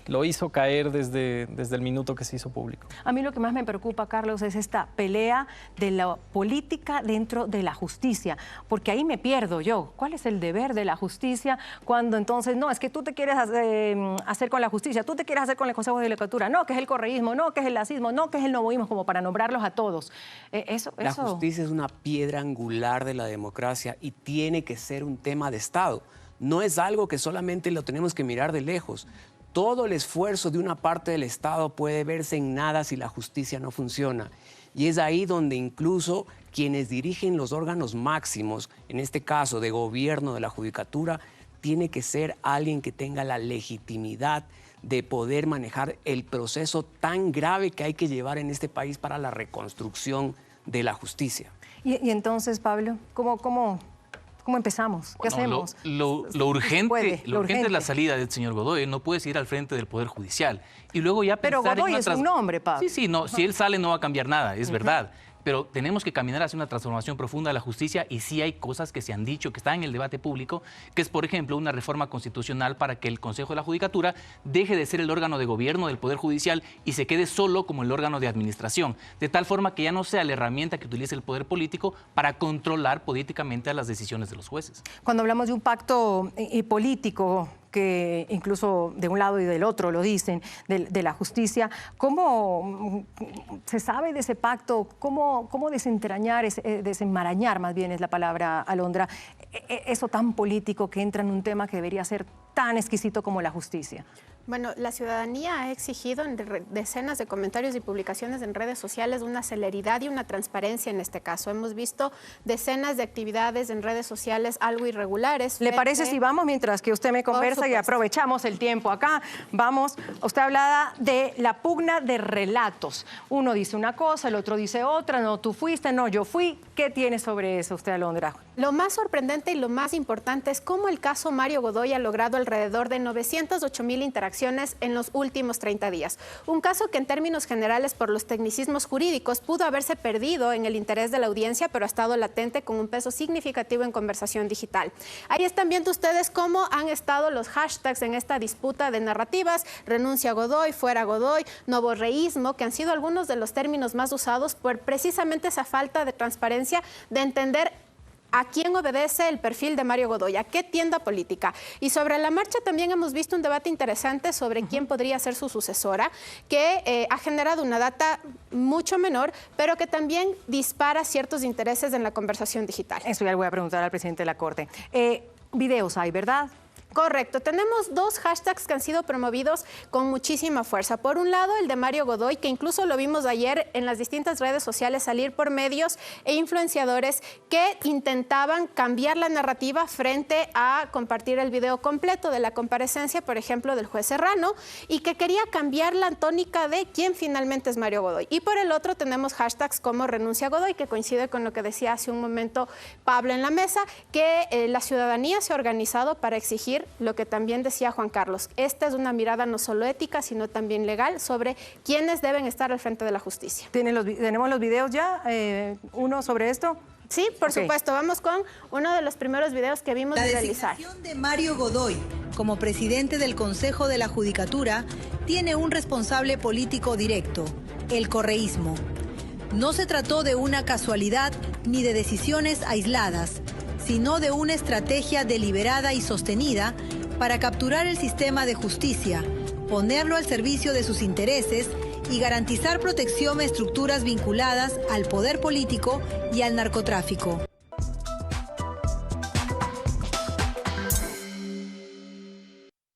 lo hizo caer desde el minuto que se hizo público. A mí lo que más me preocupa, Carlos, es esta pelea de la política dentro de la justicia, porque ahí me pierdo yo. ¿Cuál es el deber de la justicia cuando entonces, no, es que tú te quieres hacer con la justicia, tú te quieres hacer con el Consejo de la Judicatura, no, que es el correísmo, no, que es el lacismo, no, que es el novoísmo, como para nombrarlos a todos? La justicia es una piedra angular de la democracia y tiene que ser un tema de Estado. No es algo que solamente lo tenemos que mirar de lejos. Todo el esfuerzo de una parte del Estado puede verse en nada si la justicia no funciona. Y es ahí donde incluso quienes dirigen los órganos máximos, en este caso de gobierno de la Judicatura, tiene que ser alguien que tenga la legitimidad de poder manejar el proceso tan grave que hay que llevar en este país para la reconstrucción de la justicia. Y entonces, Pablo, ¿cómo empezamos? ¿Qué hacemos? Lo urgente es la salida del señor Godoy. No puede ir al frente del Poder Judicial. Y luego ya Pero Godoy es un nombre, Pablo. Sí, no. Si él sale no va a cambiar nada, es verdad. Pero tenemos que caminar hacia una transformación profunda de la justicia y sí hay cosas que se han dicho, que están en el debate público, que es, por ejemplo, una reforma constitucional para que el Consejo de la Judicatura deje de ser el órgano de gobierno del Poder Judicial y se quede solo como el órgano de administración, de tal forma que ya no sea la herramienta que utilice el poder político para controlar políticamente a las decisiones de los jueces. Cuando hablamos de un pacto político que incluso de un lado y del otro lo dicen, de la justicia. ¿Cómo se sabe de ese pacto? ¿Cómo desentrañar, desenmarañar más bien es la palabra, Alondra, eso tan político que entra en un tema que debería ser tan exquisito como la justicia? Bueno, la ciudadanía ha exigido en decenas de comentarios y publicaciones en redes sociales una celeridad y una transparencia en este caso. Hemos visto decenas de actividades en redes sociales algo irregulares. ¿Le parece si vamos mientras que usted me conversa y aprovechamos el tiempo acá? Vamos, usted hablaba de la pugna de relatos. Uno dice una cosa, el otro dice otra, no, tú fuiste, no, yo fui. ¿Qué tiene sobre eso usted, Alondra? Lo más sorprendente y lo más importante es cómo el caso Mario Godoy ha logrado alrededor de 908,000 interacciones en los últimos 30 días. Un caso que en términos generales por los tecnicismos jurídicos pudo haberse perdido en el interés de la audiencia, pero ha estado latente con un peso significativo en conversación digital. Ahí están viendo ustedes cómo han estado los hashtags en esta disputa de narrativas: renuncia Godoy, fuera Godoy, novorreísmo, que han sido algunos de los términos más usados por precisamente esa falta de transparencia, de entender ¿a quién obedece el perfil de Mario Godoy? ¿A qué tienda política? Y sobre la marcha también hemos visto un debate interesante sobre quién podría ser su sucesora, que ha generado una data mucho menor, pero que también dispara ciertos intereses en la conversación digital. Eso ya le voy a preguntar al presidente de la Corte. Videos hay, ¿verdad? Correcto. Tenemos dos hashtags que han sido promovidos con muchísima fuerza. Por un lado, el de Mario Godoy, que incluso lo vimos ayer en las distintas redes sociales salir por medios e influenciadores que intentaban cambiar la narrativa frente a compartir el video completo de la comparecencia, por ejemplo, del juez Serrano, y que quería cambiar la tónica de quién finalmente es Mario Godoy. Y por el otro tenemos hashtags como renuncia Godoy, que coincide con lo que decía hace un momento Pablo en la mesa, que la ciudadanía se ha organizado para exigir lo que también decía Juan Carlos. Esta es una mirada no solo ética, sino también legal sobre quiénes deben estar al frente de la justicia. ¿Tenemos los videos ya? ¿Uno sobre esto? Sí, por supuesto. Vamos con uno de los primeros videos que vimos realizar. La designación de Mario Godoy como presidente del Consejo de la Judicatura tiene un responsable político directo: el correísmo. No se trató de una casualidad ni de decisiones aisladas, sino de una estrategia deliberada y sostenida para capturar el sistema de justicia, ponerlo al servicio de sus intereses y garantizar protección a estructuras vinculadas al poder político y al narcotráfico.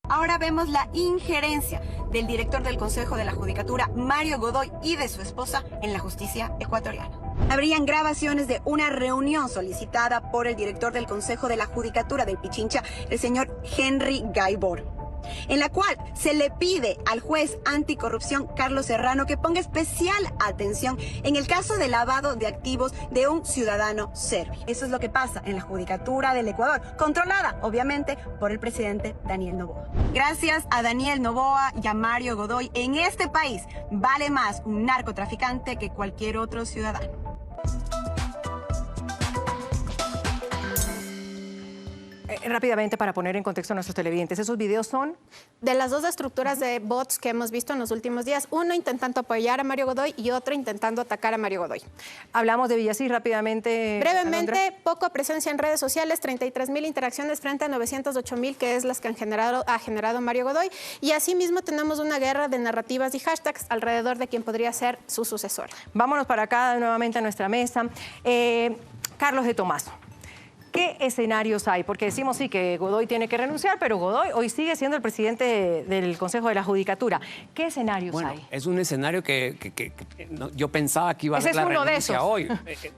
Ahora vemos la injerencia del director del Consejo de la Judicatura, Mario Godoy, y de su esposa en la justicia ecuatoriana. Habrían grabaciones de una reunión solicitada por el director del Consejo de la Judicatura del Pichincha, el señor Henry Gaibor, en la cual se le pide al juez anticorrupción Carlos Serrano que ponga especial atención en el caso de lavado de activos de un ciudadano serbio. Eso es lo que pasa en la Judicatura del Ecuador, controlada obviamente por el presidente Daniel Noboa. Gracias a Daniel Noboa y a Mario Godoy, en este país vale más un narcotraficante que cualquier otro ciudadano. Rápidamente, para poner en contexto a nuestros televidentes, ¿esos videos son? De las dos estructuras de bots que hemos visto en los últimos días, uno intentando apoyar a Mario Godoy y otro intentando atacar a Mario Godoy. Hablamos de Villasís rápidamente. Brevemente, Alondra. poca presencia en redes sociales, 33,000 interacciones frente a 908,000, que es las que ha generado Mario Godoy. Y asimismo tenemos una guerra de narrativas y hashtags alrededor de quien podría ser su sucesor. Vámonos para acá nuevamente a nuestra mesa. Carlos de Tomaso. ¿Qué escenarios hay? Porque decimos sí que Godoy tiene que renunciar, pero Godoy hoy sigue siendo el presidente del Consejo de la Judicatura. ¿Qué escenarios hay? Es un escenario que yo pensaba que iba a haber la renuncia hoy.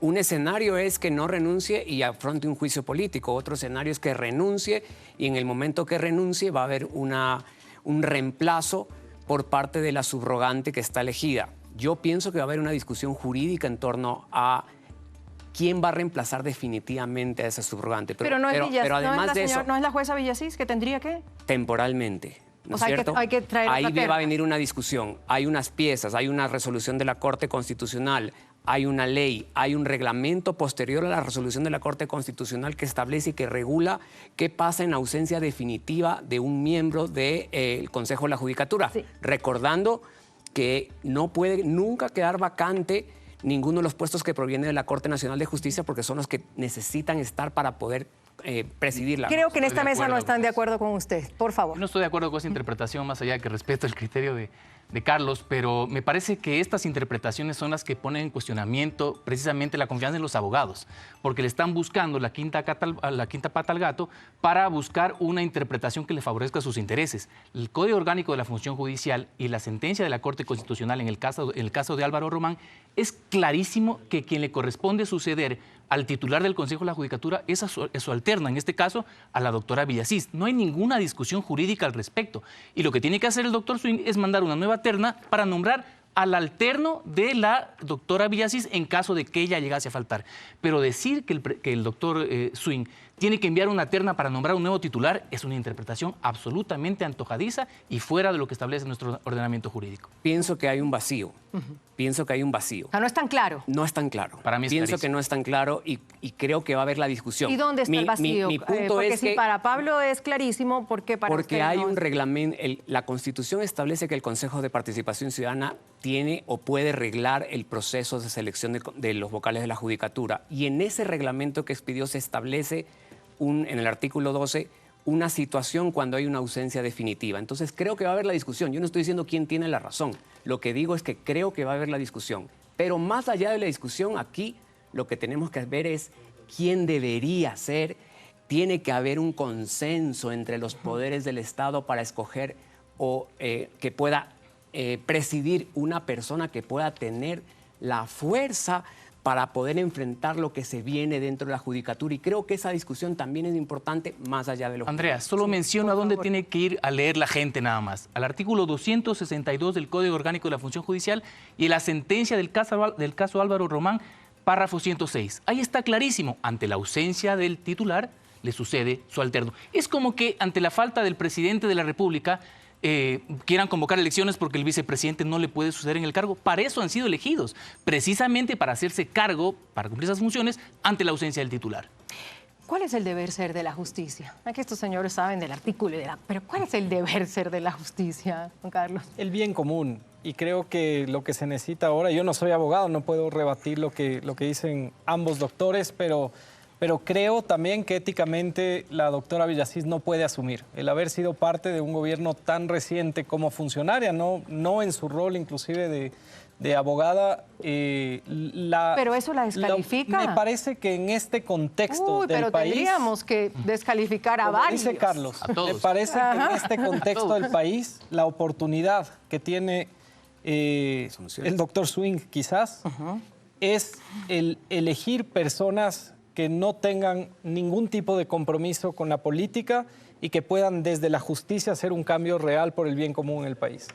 Un escenario es que no renuncie y afronte un juicio político. Otro escenario es que renuncie y en el momento que renuncie va a haber un reemplazo por parte de la subrogante que está elegida. Yo pienso que va a haber una discusión jurídica en torno a quién va a reemplazar definitivamente a esa subrogante. Pero además de eso, ¿no es la jueza Villasís que tendría que? Temporalmente. ¿No es cierto? Hay que traer ahí va a venir una discusión. Hay unas piezas, hay una resolución de la Corte Constitucional, hay una ley, hay un reglamento posterior a la resolución de la Corte Constitucional que establece y que regula qué pasa en ausencia definitiva de un miembro del Consejo de la Judicatura. Sí. Recordando que no puede nunca quedar vacante ninguno de los puestos que proviene de la Corte Nacional de Justicia porque son los que necesitan estar para poder presidirla. Creo que en esta mesa no están de acuerdo con usted. Por favor. No estoy de acuerdo con esa interpretación, más allá de que respeto el criterio de Carlos, pero me parece que estas interpretaciones son las que ponen en cuestionamiento precisamente la confianza en los abogados, porque le están buscando la quinta pata al gato para buscar una interpretación que le favorezca sus intereses. El Código Orgánico de la Función Judicial y la sentencia de la Corte Constitucional en el caso de Álvaro Román es clarísimo que quien le corresponde suceder al titular del Consejo de la Judicatura es a su alterna, en este caso a la doctora Villasís. No hay ninguna discusión jurídica al respecto. Y lo que tiene que hacer el doctor Swing es mandar una nueva terna para nombrar al alterno de la doctora Villasís en caso de que ella llegase a faltar. Pero decir que el doctor Swing tiene que enviar una terna para nombrar un nuevo titular es una interpretación absolutamente antojadiza y fuera de lo que establece nuestro ordenamiento jurídico. Pienso que hay un vacío. Pienso que hay un vacío. O sea, no es tan claro. No es tan claro. Para mí es Pienso clarísimo. que no es tan claro y creo que va a haber la discusión. ¿Y dónde está el vacío? Mi punto porque es si que para Pablo es clarísimo, ¿por qué para porque usted hay no? un reglamento, la Constitución establece que el Consejo de Participación Ciudadana tiene o puede reglar el proceso de selección de los vocales de la Judicatura. Y en ese reglamento que expidió se establece en el artículo 12 una situación cuando hay una ausencia definitiva. Entonces creo que va a haber la discusión. Yo no estoy diciendo quién tiene la razón. Lo que digo es que creo que va a haber la discusión. Pero más allá de la discusión, aquí lo que tenemos que ver es quién debería ser. Tiene que haber un consenso entre los poderes del Estado para escoger o que pueda presidir una persona que pueda tener la fuerza para poder enfrentar lo que se viene dentro de la judicatura. Y creo que esa discusión también es importante más allá de lo Andrea, solo menciono a dónde tiene que ir a leer la gente nada más. Al artículo 262 del Código Orgánico de la Función Judicial y la sentencia del caso Álvaro Román, párrafo 106. Ahí está clarísimo, ante la ausencia del titular, le sucede su alterno. Es como que ante la falta del presidente de la República quieran convocar elecciones porque el vicepresidente no le puede suceder en el cargo. Para eso han sido elegidos, precisamente para hacerse cargo, para cumplir esas funciones, ante la ausencia del titular. ¿Cuál es el deber ser de la justicia? Aquí estos señores saben del artículo, pero ¿cuál es el deber ser de la justicia, Juan Carlos? El bien común. Y creo que lo que se necesita ahora, yo no soy abogado, no puedo rebatir lo que dicen ambos doctores, pero creo también que éticamente la doctora Villasís no puede asumir el haber sido parte de un gobierno tan reciente como funcionaria, no en su rol inclusive de abogada. Pero eso la descalifica. Me parece que en este contexto del pero país... tendríamos que descalificar a varios. Dice Carlos, a todos. me parece que en este contexto del país la oportunidad que tiene el doctor Swing quizás es el elegir personas que no tengan ningún tipo de compromiso con la política y que puedan desde la justicia hacer un cambio real por el bien común en el país.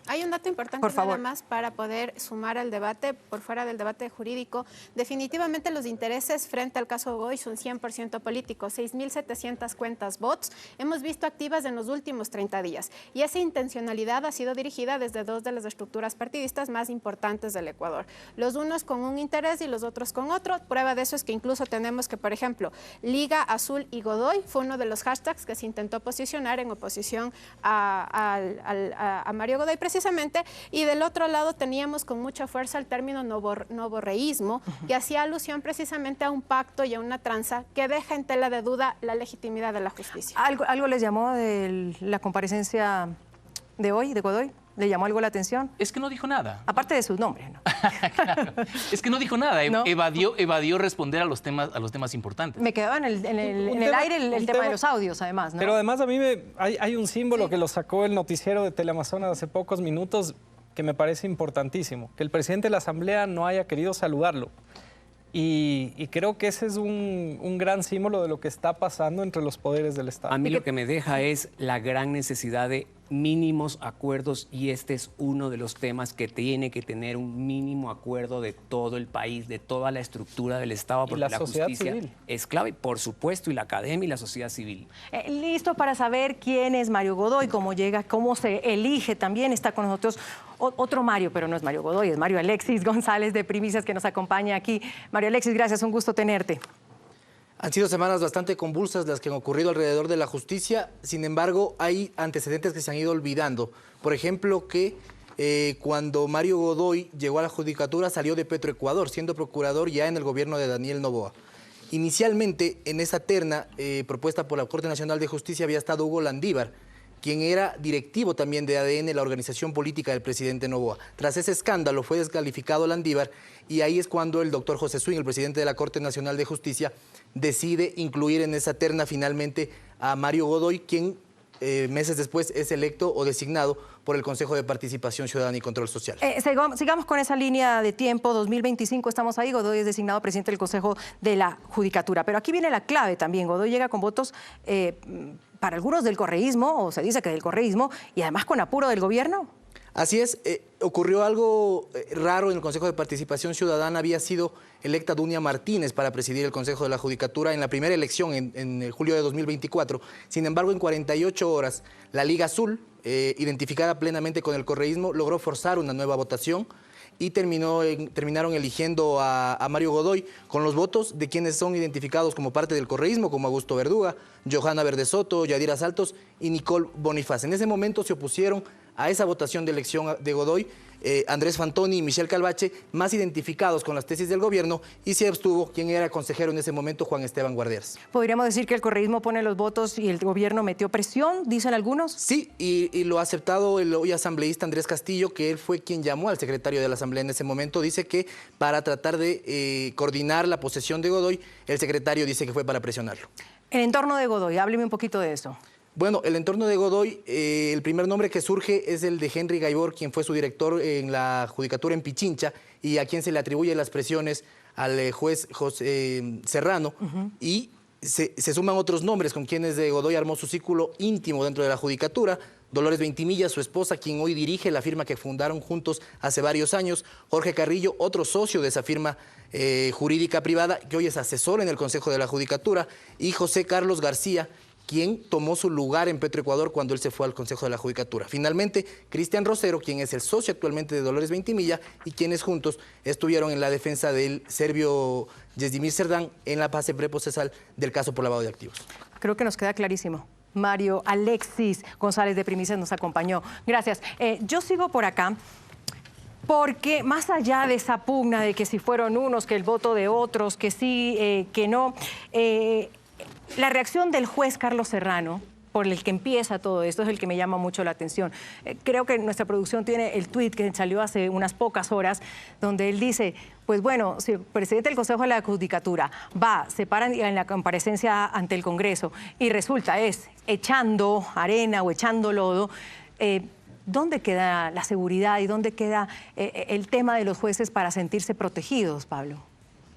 Hay un dato importante nada más para poder sumar al debate, por fuera del debate jurídico. Definitivamente los intereses frente al caso Godoy son 100% políticos. 6.700 cuentas bots hemos visto activas en los últimos 30 días. Y esa intencionalidad ha sido dirigida desde dos de las estructuras partidistas más importantes del Ecuador. Los unos con un interés y los otros con otro. Prueba de eso es que incluso tenemos que, por ejemplo, Liga Azul y Godoy fue uno de los hashtags que se intentó posicionar en oposición a Mario Godoy precisamente, y del otro lado teníamos con mucha fuerza el término novorreísmo, que hacía alusión precisamente a un pacto y a una tranza que deja en tela de duda la legitimidad de la justicia. ¿Algo les llamó de la comparecencia de hoy, de Godoy? ¿Le llamó algo la atención? Es que no dijo nada. Aparte de sus nombres, ¿no? Claro. Es que no dijo nada. ¿No? Evadió responder a los temas importantes. Me quedaba en el aire el tema de los audios, además, ¿no? Pero además a mí hay un símbolo que lo sacó el noticiero de Teleamazonas hace pocos minutos que me parece importantísimo, que el presidente de la Asamblea no haya querido saludarlo. Y creo que ese es un gran símbolo de lo que está pasando entre los poderes del Estado. A mí lo que me deja es la gran necesidad de mínimos acuerdos, y este es uno de los temas que tiene que tener un mínimo acuerdo de todo el país, de toda la estructura del Estado, porque la justicia civil es clave, por supuesto, y la academia y la sociedad civil. Listo para saber quién es Mario Godoy, cómo llega, cómo se elige. También está con nosotros otro Mario, pero no es Mario Godoy, es Mario Alexis González de Primicias, que nos acompaña aquí. Mario Alexis, gracias, un gusto tenerte. Han sido semanas bastante convulsas las que han ocurrido alrededor de la justicia. Sin embargo, hay antecedentes que se han ido olvidando. Por ejemplo, que cuando Mario Godoy llegó a la judicatura salió de Petroecuador, siendo procurador ya en el gobierno de Daniel Noboa. Inicialmente, en esa terna propuesta por la Corte Nacional de Justicia había estado Hugo Landívar, quien era directivo también de ADN, la organización política del presidente Noboa. Tras ese escándalo fue descalificado Landívar y ahí es cuando el doctor José Swing, el presidente de la Corte Nacional de Justicia, decide incluir en esa terna finalmente a Mario Godoy, quien meses después es electo o designado por el Consejo de Participación Ciudadana y Control Social. Sigamos con esa línea de tiempo, 2025 estamos ahí, Godoy es designado presidente del Consejo de la Judicatura, pero aquí viene la clave también, Godoy llega con votos para algunos del correísmo, o se dice que del correísmo, y además con apuro del gobierno. Así es, ocurrió algo raro en el Consejo de Participación Ciudadana. Había sido electa Dunia Martínez para presidir el Consejo de la Judicatura en la primera elección en el julio de 2024. Sin embargo, en 48 horas, la Liga Azul, identificada plenamente con el correísmo, logró forzar una nueva votación y terminaron eligiendo a Mario Godoy con los votos de quienes son identificados como parte del correísmo, como Augusto Verduga, Johanna Verdesoto, Yadira Saltos y Nicole Bonifaz. En ese momento se opusieron a esa votación de elección de Godoy Andrés Fantoni y Michelle Calvache, más identificados con las tesis del gobierno, y se abstuvo quien era consejero en ese momento, Juan Esteban Guarderas. ¿Podríamos decir que el correísmo pone los votos y el gobierno metió presión, dicen algunos? Sí, y lo ha aceptado el hoy asambleísta Andrés Castillo, que él fue quien llamó al secretario de la Asamblea en ese momento. Dice que para tratar de coordinar la posesión de Godoy, el secretario dice que fue para presionarlo. El entorno de Godoy, hábleme un poquito de eso. Bueno, el entorno de Godoy, el primer nombre que surge es el de Henry Gaibor, quien fue su director en la Judicatura en Pichincha y a quien se le atribuye las presiones al juez José Serrano. Y se suman otros nombres con quienes Godoy armó su círculo íntimo dentro de la Judicatura. Dolores Ventimilla, su esposa, quien hoy dirige la firma que fundaron juntos hace varios años. Jorge Carrillo, otro socio de esa firma jurídica privada, que hoy es asesor en el Consejo de la Judicatura. Y José Carlos García, quien tomó su lugar en Petroecuador cuando él se fue al Consejo de la Judicatura. Finalmente, Cristian Rosero, quien es el socio actualmente de Dolores Ventimilla y quienes juntos estuvieron en la defensa del serbio Yesdimir Serdán en la fase preprocesal del caso por lavado de activos. Creo que nos queda clarísimo. Mario Alexis González de Primicias nos acompañó. Gracias. Yo sigo por acá porque más allá de esa pugna de que si fueron unos, que el voto de otros, que sí, que no... la reacción del juez Carlos Serrano, por el que empieza todo esto, es el que me llama mucho la atención. Creo que nuestra producción tiene el tuit que salió hace unas pocas horas, donde él dice, pues bueno, si el presidente del Consejo de la Judicatura va, se para en la comparecencia ante el Congreso y resulta es echando arena o echando lodo, ¿dónde queda la seguridad y dónde queda el tema de los jueces para sentirse protegidos, Pablo?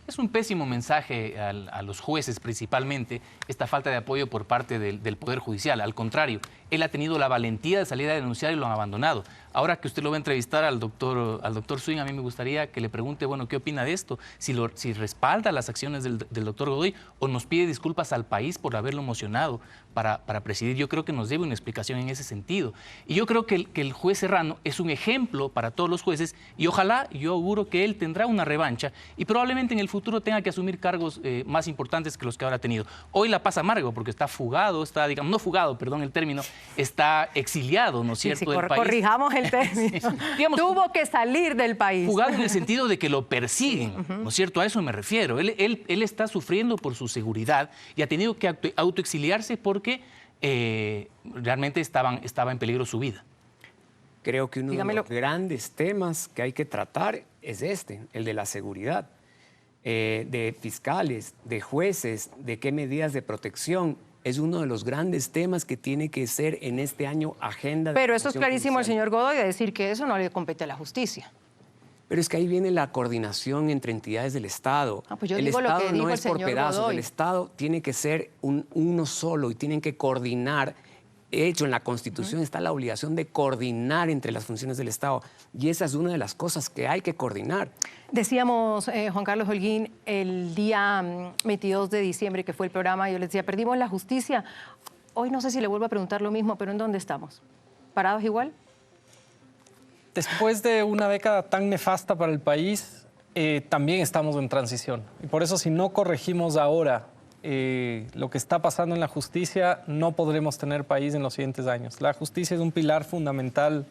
Es un pésimo mensaje a los jueces, principalmente, esta falta de apoyo por parte del Poder Judicial. Al contrario, él ha tenido la valentía de salir a denunciar y lo han abandonado. Ahora que usted lo va a entrevistar al doctor Swing, a mí me gustaría que le pregunte, bueno, ¿qué opina de esto? Si respalda las acciones del doctor Godoy o nos pide disculpas al país por haberlo emocionado para presidir. Yo creo que nos debe una explicación en ese sentido. Y yo creo que el juez Serrano es un ejemplo para todos los jueces y ojalá, yo auguro que él tendrá una revancha y probablemente en el futuro tenga que asumir cargos más importantes que los que ahora ha tenido. Hoy la pasa amargo porque está fugado, digamos, no fugado, perdón el término, está exiliado, ¿no es cierto?, del país. Corrijamos el término. Digamos, tuvo que salir del país. Fugado en el sentido de que lo persiguen, ¿no es cierto? A eso me refiero. Él está sufriendo por su seguridad y ha tenido que autoexiliarse porque realmente estaba en peligro su vida. Creo que uno de los grandes temas que hay que tratar es el de la seguridad. De fiscales, de jueces, de qué medidas de protección. Es uno de los grandes temas que tiene que ser en este año agenda. Pero eso es clarísimo el señor Godoy de decir que eso no le compete a la justicia. Pero es que ahí viene la coordinación entre entidades del Estado. Pues yo el digo Estado lo que dijo no el es por señor pedazos, Godoy. el Estado tiene que ser uno solo y tienen que coordinar. De hecho, en la Constitución está la obligación de coordinar entre las funciones del Estado y esa es una de las cosas que hay que coordinar. Decíamos, Juan Carlos Holguín, el día 22 de diciembre, que fue el programa, yo les decía, perdimos la justicia. Hoy no sé si le vuelvo a preguntar lo mismo, pero ¿en dónde estamos? ¿Parados igual? Después de una década tan nefasta para el país, también estamos en transición. Y por eso, si no corregimos ahora lo que está pasando en la justicia, no podremos tener país en los siguientes años. La justicia es un pilar fundamental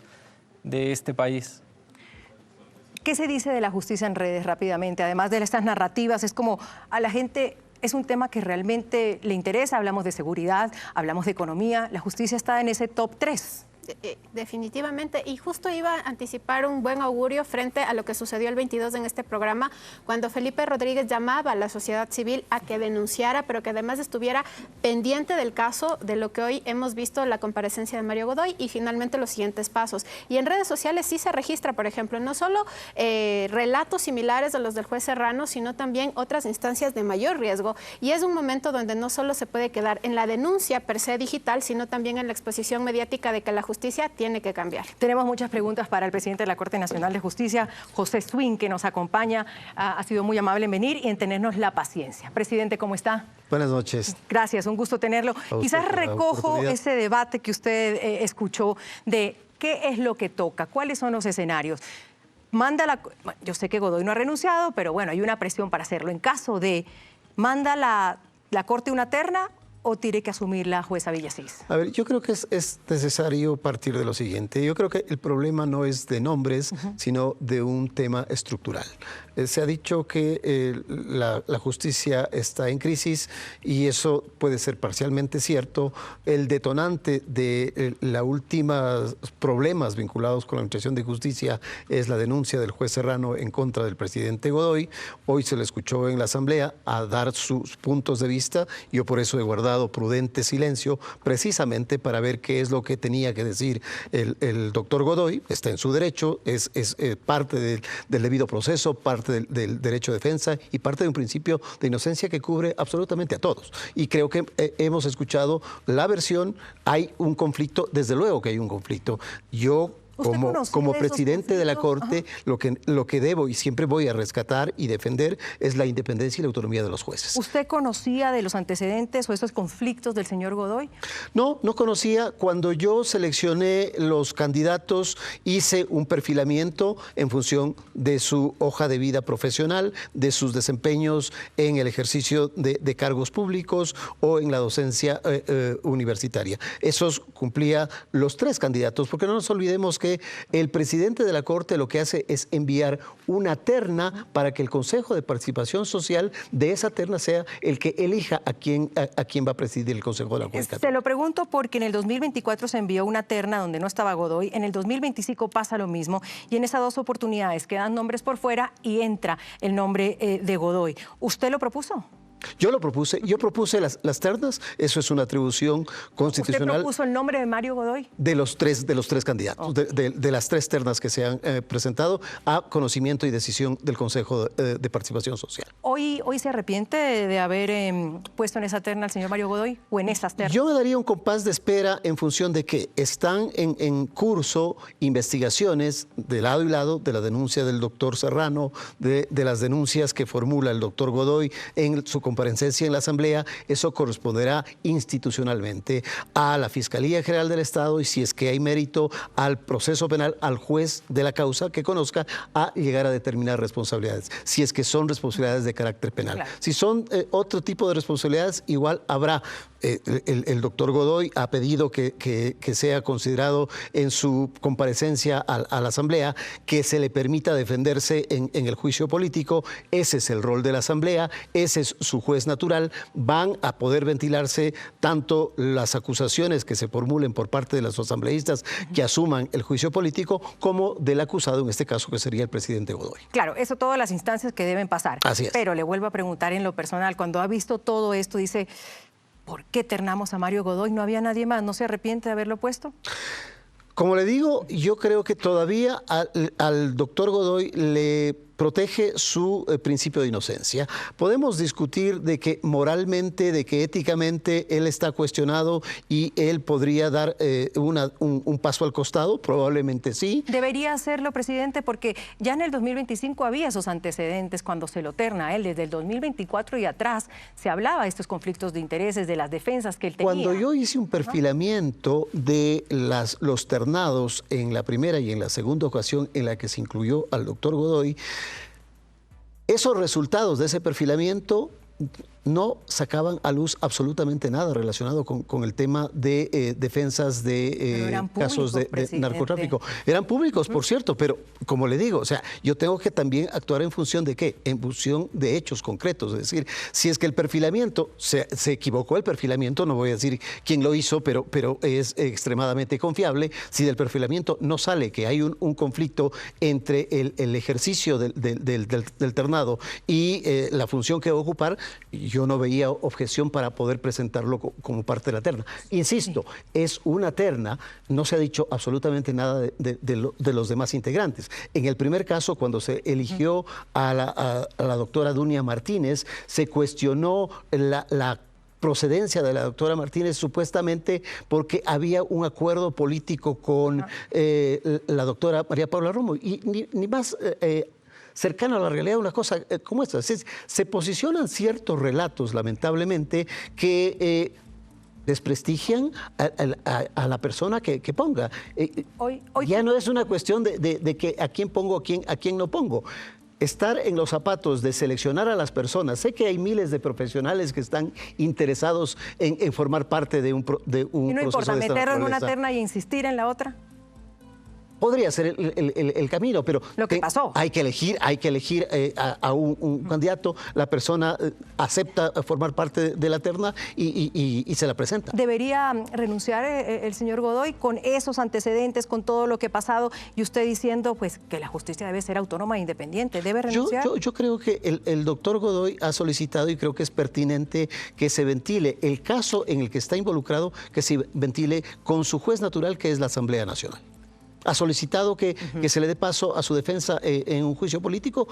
de este país. ¿Qué se dice de la justicia en redes rápidamente? Además de estas narrativas, es como a la gente es un tema que realmente le interesa. Hablamos de seguridad, hablamos de economía. La justicia está en ese top 3. Definitivamente, y justo iba a anticipar un buen augurio frente a lo que sucedió el 22 en este programa, cuando Felipe Rodríguez llamaba a la sociedad civil a que denunciara, pero que además estuviera pendiente del caso, de lo que hoy hemos visto, la comparecencia de Mario Godoy y finalmente los siguientes pasos. Y en redes sociales sí se registra, por ejemplo, no solo relatos similares a los del juez Serrano, sino también otras instancias de mayor riesgo, y es un momento donde no solo se puede quedar en la denuncia per se digital, sino también en la exposición mediática de que la justicia tiene que cambiar. Tenemos muchas preguntas para el presidente de la Corte Nacional de Justicia, José Swing, que nos acompaña. Ha sido muy amable en venir y en tenernos la paciencia. Presidente, ¿cómo está? Buenas noches. Gracias, un gusto tenerlo. Quizás recojo ese debate que usted escuchó de qué es lo que toca, cuáles son los escenarios. Yo sé que Godoy no ha renunciado, pero bueno, hay una presión para hacerlo. En caso de, ¿manda la Corte una terna o tiene que asumir la jueza Villasís? A ver, yo creo que es necesario partir de lo siguiente. Yo creo que el problema no es de nombres, sino de un tema estructural. Se ha dicho que la justicia está en crisis y eso puede ser parcialmente cierto. El detonante de los últimos problemas vinculados con la administración de justicia es la denuncia del juez Serrano en contra del presidente Godoy. Hoy se le escuchó en la Asamblea a dar sus puntos de vista. Yo por eso he guardado prudente silencio, precisamente para ver qué es lo que tenía que decir el doctor Godoy. Está en su derecho, es parte del debido proceso, parte del derecho de defensa y parte de un principio de inocencia que cubre absolutamente a todos. Y creo que hemos escuchado la versión. Hay un conflicto, desde luego que hay un conflicto. Yo como presidente de la Corte, lo que debo y siempre voy a rescatar y defender es la independencia y la autonomía de los jueces. ¿Usted conocía de los antecedentes o esos conflictos del señor Godoy? No conocía. Cuando yo seleccioné los candidatos, hice un perfilamiento en función de su hoja de vida profesional, de sus desempeños en el ejercicio de cargos públicos o en la docencia universitaria. Esos cumplía los 3 candidatos, porque no nos olvidemos que el presidente de la Corte lo que hace es enviar una terna para que el Consejo de Participación Social de esa terna sea el que elija a quién va a presidir el Consejo de la Judicatura. Se lo pregunto porque en el 2024 se envió una terna donde no estaba Godoy, en el 2025 pasa lo mismo y en esas 2 oportunidades quedan nombres por fuera y entra el nombre de Godoy. ¿Usted lo propuso? Yo lo propuse, yo propuse las ternas, eso es una atribución constitucional. ¿Usted propuso el nombre de Mario Godoy? De los tres candidatos, de las 3 ternas que se han presentado a conocimiento y decisión del Consejo de Participación Social. ¿Hoy se arrepiente de haber puesto en esa terna al señor Mario Godoy o en esas ternas? Yo me daría un compás de espera en función de que están en curso investigaciones de lado y lado de la denuncia del doctor Serrano, de las denuncias que formula el doctor Godoy en su comparecencia en la Asamblea. Eso corresponderá institucionalmente a la Fiscalía General del Estado y, si es que hay mérito, al proceso penal, al juez de la causa que conozca, a llegar a determinar responsabilidades, si es que son responsabilidades de carácter penal. Claro. Si son otro tipo de responsabilidades, igual habrá. El doctor Godoy ha pedido que sea considerado en su comparecencia a la Asamblea que se le permita defenderse en el juicio político. Ese es el rol de la Asamblea, ese es su juez natural. Van a poder ventilarse tanto las acusaciones que se formulen por parte de los asambleístas que asuman el juicio político, como del acusado, en este caso que sería el presidente Godoy. Claro, eso todas las instancias que deben pasar. Así es. Pero le vuelvo a preguntar en lo personal, cuando ha visto todo esto, dice, ¿por qué ternamos a Mario Godoy? ¿No había nadie más? ¿No se arrepiente de haberlo puesto? Como le digo, yo creo que todavía al doctor Godoy le protege su principio de inocencia. Podemos discutir de que moralmente, de que éticamente él está cuestionado y él podría dar un paso al costado, probablemente sí. Debería hacerlo, presidente, porque ya en el 2025 había esos antecedentes cuando se lo terna a él. Desde el 2024 y atrás se hablaba de estos conflictos de intereses, de las defensas que él tenía. Cuando yo hice un perfilamiento de los ternados en la primera y en la segunda ocasión en la que se incluyó al doctor Godoy, esos resultados de ese perfilamiento no sacaban a luz absolutamente nada relacionado con el tema de defensas de casos de narcotráfico. Eran públicos, por cierto, pero como le digo, o sea, yo tengo que también actuar en función de ¿qué? En función de hechos concretos. Es decir, si es que el perfilamiento, se equivocó el perfilamiento, no voy a decir quién lo hizo, pero es extremadamente confiable. Si del perfilamiento no sale que hay un conflicto entre el ejercicio del ternado y la función que va a ocupar, yo no veía objeción para poder presentarlo como parte de la terna. Insisto, es una terna, no se ha dicho absolutamente nada de los demás integrantes. En el primer caso, cuando se eligió a la doctora Dunia Martínez, se cuestionó la procedencia de la doctora Martínez supuestamente porque había un acuerdo político con la doctora María Paula Romo y ni más cercano a la realidad una cosa como esta. Se posicionan ciertos relatos, lamentablemente, que desprestigian a la persona que ponga. Ya no es una cuestión de que a quién pongo, a quién no pongo. Estar en los zapatos de seleccionar a las personas. Sé que hay miles de profesionales que están interesados en formar parte de un proceso. ¿Y no importa de esta meterlo en una naturaleza. terna y insistir en la otra? Podría ser el camino, pero lo que pasó. Hay que elegir a un candidato, la persona acepta formar parte de la terna y se la presenta. ¿Debería renunciar el señor Godoy con esos antecedentes, con todo lo que ha pasado y usted diciendo pues que la justicia debe ser autónoma e independiente? ¿Debe renunciar? Yo creo que el doctor Godoy ha solicitado y creo que es pertinente que se ventile el caso en el que está involucrado, que se ventile con su juez natural, que es la Asamblea Nacional. Ha solicitado que se le dé paso a su defensa en un juicio político.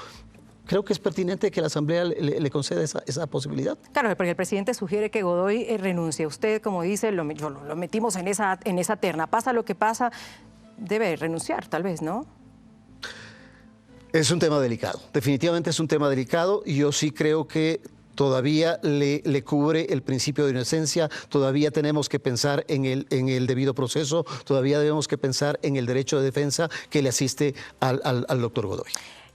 Creo que es pertinente que la Asamblea le conceda esa posibilidad. Claro, porque el presidente sugiere que Godoy renuncie. Usted, como dice, lo metimos en esa terna. Pasa lo que pasa, debe renunciar, tal vez, ¿no? Es un tema delicado. Definitivamente es un tema delicado y yo sí creo que todavía le cubre el principio de inocencia, todavía tenemos que pensar en el debido proceso, todavía debemos que pensar en el derecho de defensa que le asiste al doctor Godoy.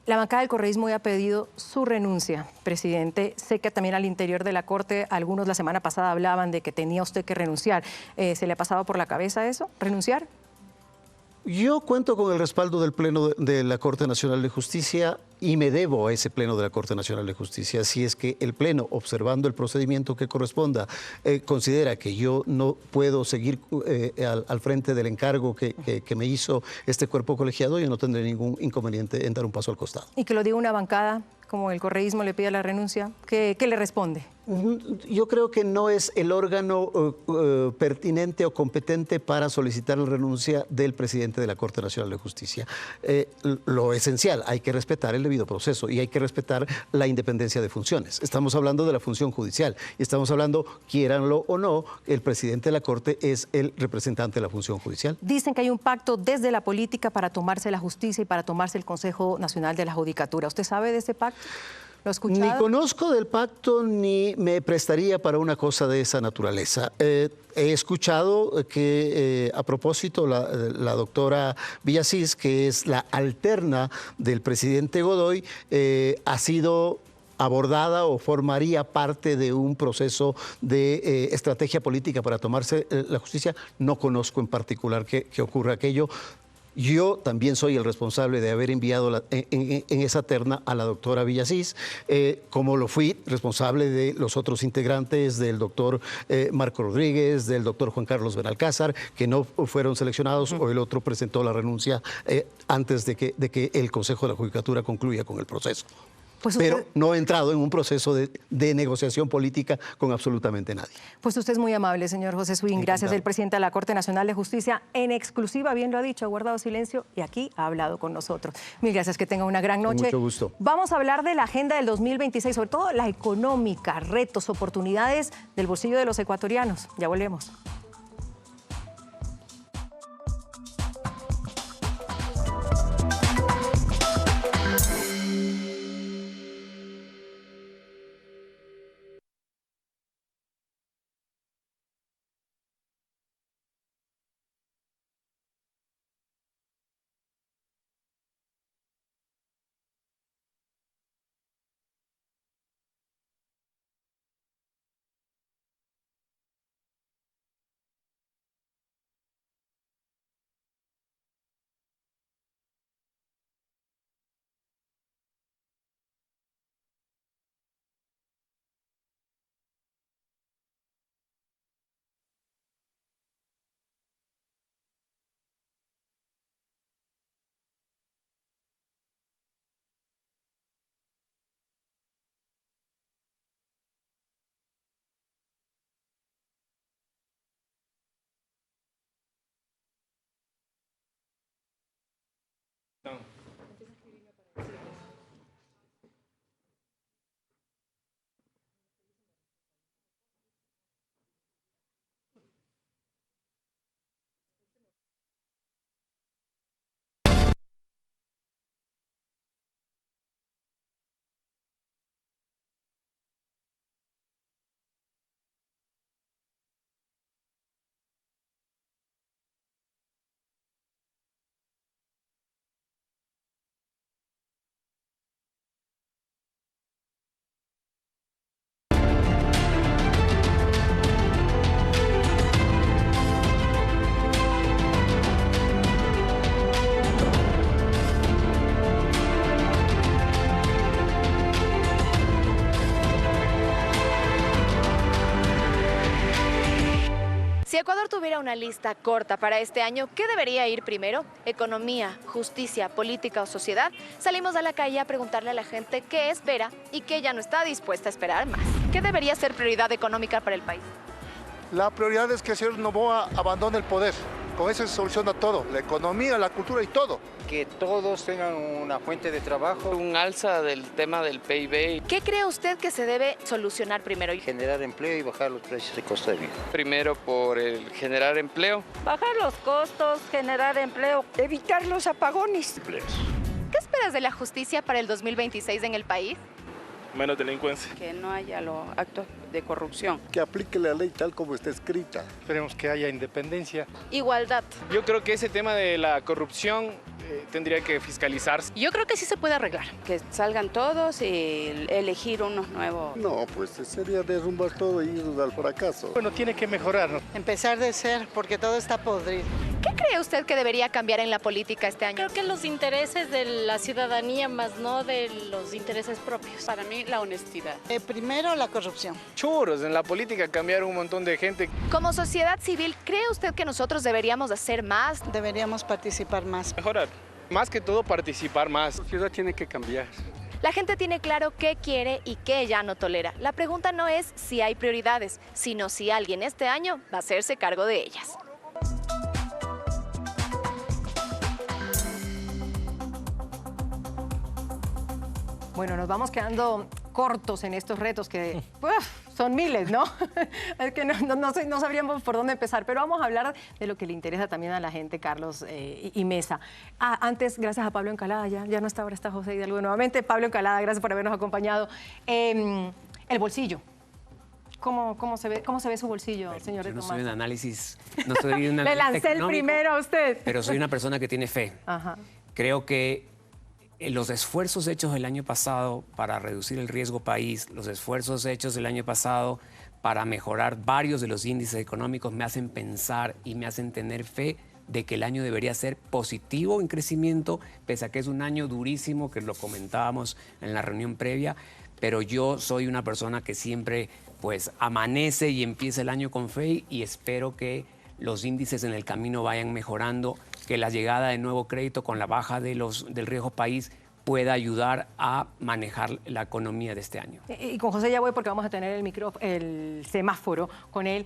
La bancada del correísmo ya ha pedido su renuncia, presidente. Sé que también al interior de la Corte, algunos la semana pasada hablaban de que tenía usted que renunciar. ¿Se le ha pasado por la cabeza eso, renunciar? Yo cuento con el respaldo del Pleno de la Corte Nacional de Justicia y me debo a ese Pleno de la Corte Nacional de Justicia. Si es que el Pleno, observando el procedimiento que corresponda, considera que yo no puedo seguir al frente del encargo que me hizo este cuerpo colegiado, yo no tendré ningún inconveniente en dar un paso al costado. Y que lo diga una bancada, como el correísmo le pide la renuncia, ¿qué le responde? Yo creo que no es el órgano pertinente o competente para solicitar la renuncia del presidente de la Corte Nacional de Justicia. Lo esencial, hay que respetar el debido proceso y hay que respetar la independencia de funciones. Estamos hablando de la función judicial y estamos hablando, quiéranlo o no, el presidente de la Corte es el representante de la función judicial. Dicen que hay un pacto desde la política para tomarse la justicia y para tomarse el Consejo Nacional de la Judicatura. ¿Usted sabe de ese pacto? ¿Lo ha escuchado? Ni conozco del pacto ni me prestaría para una cosa de esa naturaleza. He escuchado que a propósito la doctora Villasís, que es la alterna del presidente Godoy, ha sido abordada o formaría parte de un proceso de estrategia política para tomarse la justicia. No conozco en particular que ocurra aquello. Yo también soy el responsable de haber enviado en esa terna a la doctora Villasís, como lo fui responsable de los otros integrantes, del doctor Marco Rodríguez, del doctor Juan Carlos Benalcázar, que no fueron seleccionados, o el otro presentó la renuncia antes de que el Consejo de la Judicatura concluya con el proceso. Pues pero no he entrado en un proceso de negociación política con absolutamente nadie. Pues usted es muy amable, señor José Swing. Gracias, el presidente de la Corte Nacional de Justicia. En exclusiva, bien lo ha dicho, ha guardado silencio y aquí ha hablado con nosotros. Mil gracias, que tenga una gran noche. Con mucho gusto. Vamos a hablar de la agenda del 2026, sobre todo la económica, retos, oportunidades del bolsillo de los ecuatorianos. Ya volvemos. Ecuador tuviera una lista corta para este año, ¿qué debería ir primero? ¿Economía, justicia, política o sociedad? Salimos a la calle a preguntarle a la gente qué espera y qué ya no está dispuesta a esperar más. ¿Qué debería ser prioridad económica para el país? La prioridad es que el señor Noboa abandone el poder. Con eso se soluciona todo, la economía, la cultura y todo. Que todos tengan una fuente de trabajo. Un alza del tema del PIB. ¿Qué cree usted que se debe solucionar primero? Generar empleo y bajar los precios de costo de vida. Primero por el generar empleo. Bajar los costos, generar empleo, evitar los apagones. ¿Qué esperas de la justicia para el 2026 en el país? Menos delincuencia. Que no haya los actos de corrupción. Que aplique la ley tal como está escrita. Esperemos que haya independencia. Igualdad. Yo creo que ese tema de la corrupción tendría que fiscalizarse. Yo creo que sí se puede arreglar. Que salgan todos y elegir unos nuevos. No, pues sería derrumbar todo y ir al fracaso. Bueno, tiene que mejorar, ¿no? Empezar de ser, porque todo está podrido. ¿Qué cree usted que debería cambiar en la política este año? Creo que los intereses de la ciudadanía, más no de los intereses propios. Para mí, la honestidad. Primero, la corrupción. Churros, en la política cambiaron un montón de gente. Como sociedad civil, ¿cree usted que nosotros deberíamos hacer más? Deberíamos participar más. Mejorar. Más que todo, participar más. La sociedad tiene que cambiar. La gente tiene claro qué quiere y qué ya no tolera. La pregunta no es si hay prioridades, sino si alguien este año va a hacerse cargo de ellas. Bueno, nos vamos quedando cortos en estos retos que son miles, ¿no? Es que no sabríamos por dónde empezar, pero vamos a hablar de lo que le interesa también a la gente, Carlos y Mesa. Antes, gracias a Pablo Encalada, ya no está, ahora está José Hidalgo nuevamente. Pablo Encalada, gracias por habernos acompañado. El bolsillo. ¿Cómo se ve su bolsillo, señor de Tomás? Yo no soy un análisis, no soy un Le lancé el primero a usted. Pero soy una persona que tiene fe. Ajá. Creo que los esfuerzos hechos el año pasado para reducir el riesgo país, los esfuerzos hechos el año pasado para mejorar varios de los índices económicos me hacen pensar y me hacen tener fe de que el año debería ser positivo en crecimiento, pese a que es un año durísimo, que lo comentábamos en la reunión previa, pero yo soy una persona que siempre pues amanece y empieza el año con fe y espero que los índices en el camino vayan mejorando, que la llegada de nuevo crédito con la baja del riesgo país pueda ayudar a manejar la economía de este año. Y con José ya voy porque vamos a tener el semáforo con él.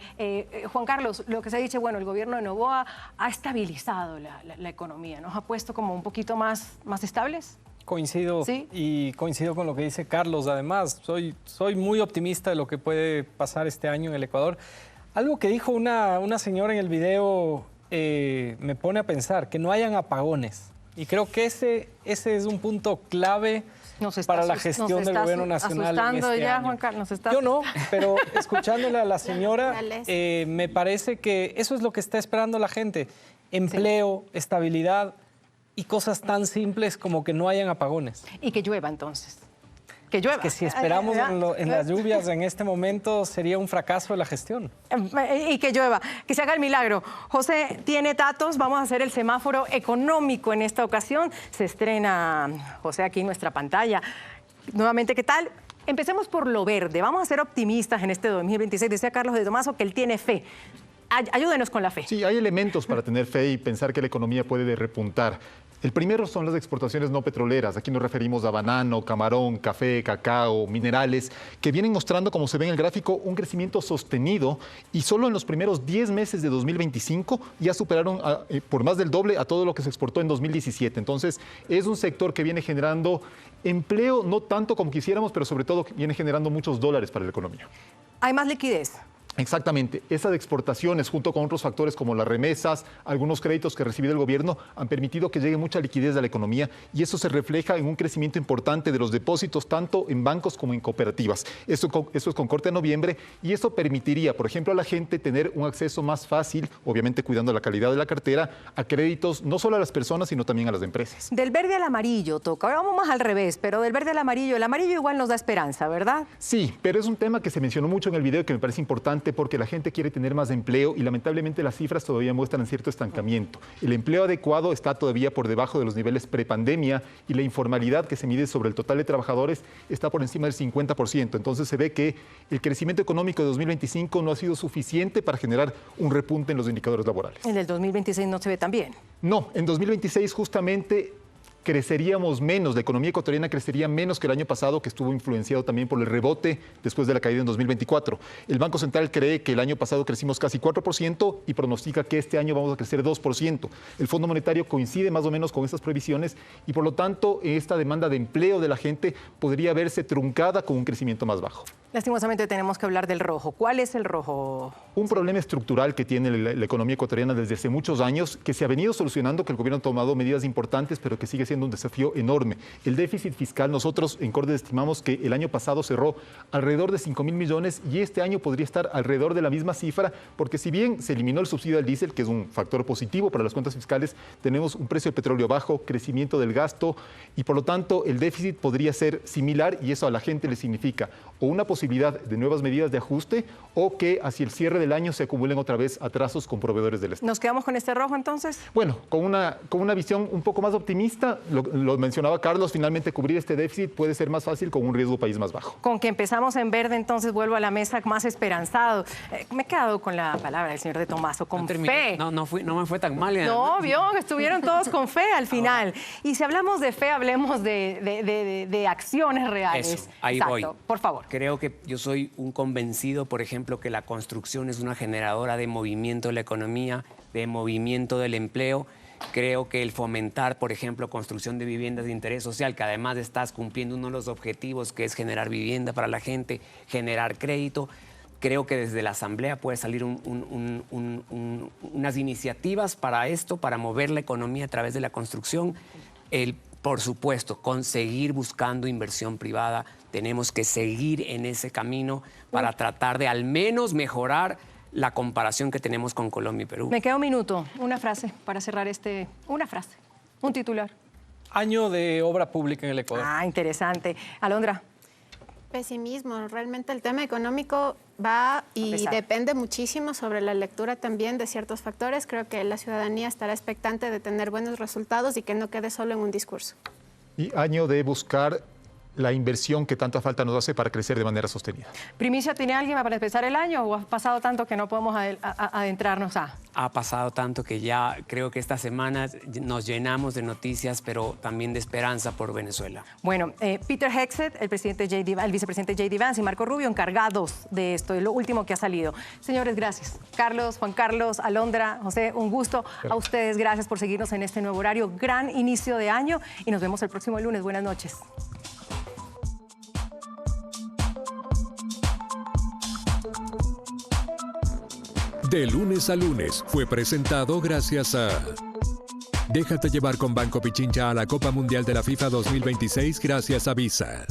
Juan Carlos, lo que se ha dicho, bueno, el gobierno de Noboa ha estabilizado la economía, ¿nos ha puesto como un poquito más estables? Coincido, ¿sí? Y coincido con lo que dice Carlos. Además, soy muy optimista de lo que puede pasar este año en el Ecuador. Algo que dijo una señora en el video me pone a pensar, que no hayan apagones. Y creo que ese es un punto clave para la gestión del gobierno nacional en este año. Juan Carlos, Yo no, pero escuchándole a la señora, me parece que eso es lo que está esperando la gente. Empleo, estabilidad y cosas tan simples como que no hayan apagones. Y que llueva entonces. Que llueva. Que si esperamos en las lluvias en este momento sería un fracaso de la gestión. Y que llueva, que se haga el milagro. José tiene datos, vamos a hacer el semáforo económico en esta ocasión. Se estrena, José, aquí en nuestra pantalla. Nuevamente, ¿qué tal? Empecemos por lo verde. Vamos a ser optimistas en este 2026. Decía Carlos de Tomaso que él tiene fe. Ayúdenos con la fe. Sí, hay elementos para tener fe y pensar que la economía puede repuntar. El primero son las exportaciones no petroleras. Aquí nos referimos a banano, camarón, café, cacao, minerales, que vienen mostrando, como se ve en el gráfico, un crecimiento sostenido y solo en los primeros 10 meses de 2025 ya superaron por más del doble a todo lo que se exportó en 2017. Entonces, es un sector que viene generando empleo, no tanto como quisiéramos, pero sobre todo viene generando muchos dólares para la economía. Hay más liquidez. Exactamente. Esas exportaciones, junto con otros factores como las remesas, algunos créditos que ha recibido el gobierno, han permitido que llegue mucha liquidez a la economía y eso se refleja en un crecimiento importante de los depósitos, tanto en bancos como en cooperativas. Eso es con corte a noviembre y eso permitiría, por ejemplo, a la gente tener un acceso más fácil, obviamente cuidando la calidad de la cartera, a créditos no solo a las personas, sino también a las empresas. Del verde al amarillo toca. Ahora vamos más al revés, pero del verde al amarillo, el amarillo igual nos da esperanza, ¿verdad? Sí, pero es un tema que se mencionó mucho en el video que me parece importante preocupante porque la gente quiere tener más empleo y lamentablemente las cifras todavía muestran cierto estancamiento. El empleo adecuado está todavía por debajo de los niveles prepandemia y la informalidad que se mide sobre el total de trabajadores está por encima del 50%. Entonces se ve que el crecimiento económico de 2025 no ha sido suficiente para generar un repunte en los indicadores laborales. El del 2026 no se ve tan bien. No, en 2026 justamente creceríamos menos, la economía ecuatoriana crecería menos que el año pasado, que estuvo influenciado también por el rebote después de la caída en 2024. El Banco Central cree que el año pasado crecimos casi 4% y pronostica que este año vamos a crecer 2%. El Fondo Monetario coincide más o menos con estas previsiones y por lo tanto esta demanda de empleo de la gente podría verse truncada con un crecimiento más bajo. Lastimosamente tenemos que hablar del rojo. ¿Cuál es el rojo? Un problema estructural que tiene la economía ecuatoriana desde hace muchos años, que se ha venido solucionando, que el gobierno ha tomado medidas importantes, pero que sigue siendo un desafío enorme. El déficit fiscal, nosotros en Cordes estimamos que el año pasado cerró alrededor de 5.000 millones y este año podría estar alrededor de la misma cifra, porque si bien se eliminó el subsidio al diésel, que es un factor positivo para las cuentas fiscales, tenemos un precio del petróleo bajo, crecimiento del gasto y por lo tanto el déficit podría ser similar y eso a la gente le significa o una posibilidad de nuevas medidas de ajuste o que hacia el cierre del año se acumulen otra vez atrasos con proveedores del Estado. ¿Nos quedamos con este rojo entonces? Bueno, con una visión un poco más optimista, lo mencionaba Carlos, finalmente cubrir este déficit puede ser más fácil con un riesgo país más bajo. Con que empezamos en verde, entonces vuelvo a la mesa más esperanzado. Me he quedado con la palabra del señor de Tomaso, con fe. No me fue tan mal. No, vio, estuvieron todos con fe al final. Y si hablamos de fe, hablemos de acciones reales. Eso, ahí exacto, voy. Por favor. Creo que yo soy un convencido, por ejemplo, que la construcción es una generadora de movimiento de la economía, de movimiento del empleo. Creo que el fomentar, por ejemplo, construcción de viviendas de interés social, que además estás cumpliendo uno de los objetivos, que es generar vivienda para la gente, generar crédito. Creo que desde la Asamblea puede salir unas iniciativas para esto, para mover la economía a través de la construcción. Por supuesto, seguir buscando inversión privada. Tenemos que seguir en ese camino para tratar de al menos mejorar la comparación que tenemos con Colombia y Perú. Me queda un minuto, una frase para cerrar una frase, un titular. Año de obra pública en el Ecuador. Ah, interesante. Alondra. Pesimismo, realmente el tema económico va y depende muchísimo sobre la lectura también de ciertos factores. Creo que la ciudadanía estará expectante de tener buenos resultados y que no quede solo en un discurso. Y año de buscar la inversión que tanta falta nos hace para crecer de manera sostenida. ¿Primicia tiene alguien para empezar el año o ha pasado tanto que no podemos adentrarnos a? Ha pasado tanto que ya creo que esta semana nos llenamos de noticias, pero también de esperanza por Venezuela. Bueno, Peter Hegseth, el vicepresidente J.D. Vance y Marco Rubio encargados de esto, es lo último que ha salido. Señores, gracias. Carlos, Juan Carlos, Alondra, José, un gusto. Gracias. A ustedes, gracias por seguirnos en este nuevo horario. Gran inicio de año y nos vemos el próximo lunes. Buenas noches. De lunes a lunes fue presentado gracias a... Déjate llevar con Banco Pichincha a la Copa Mundial de la FIFA 2026 gracias a Visa.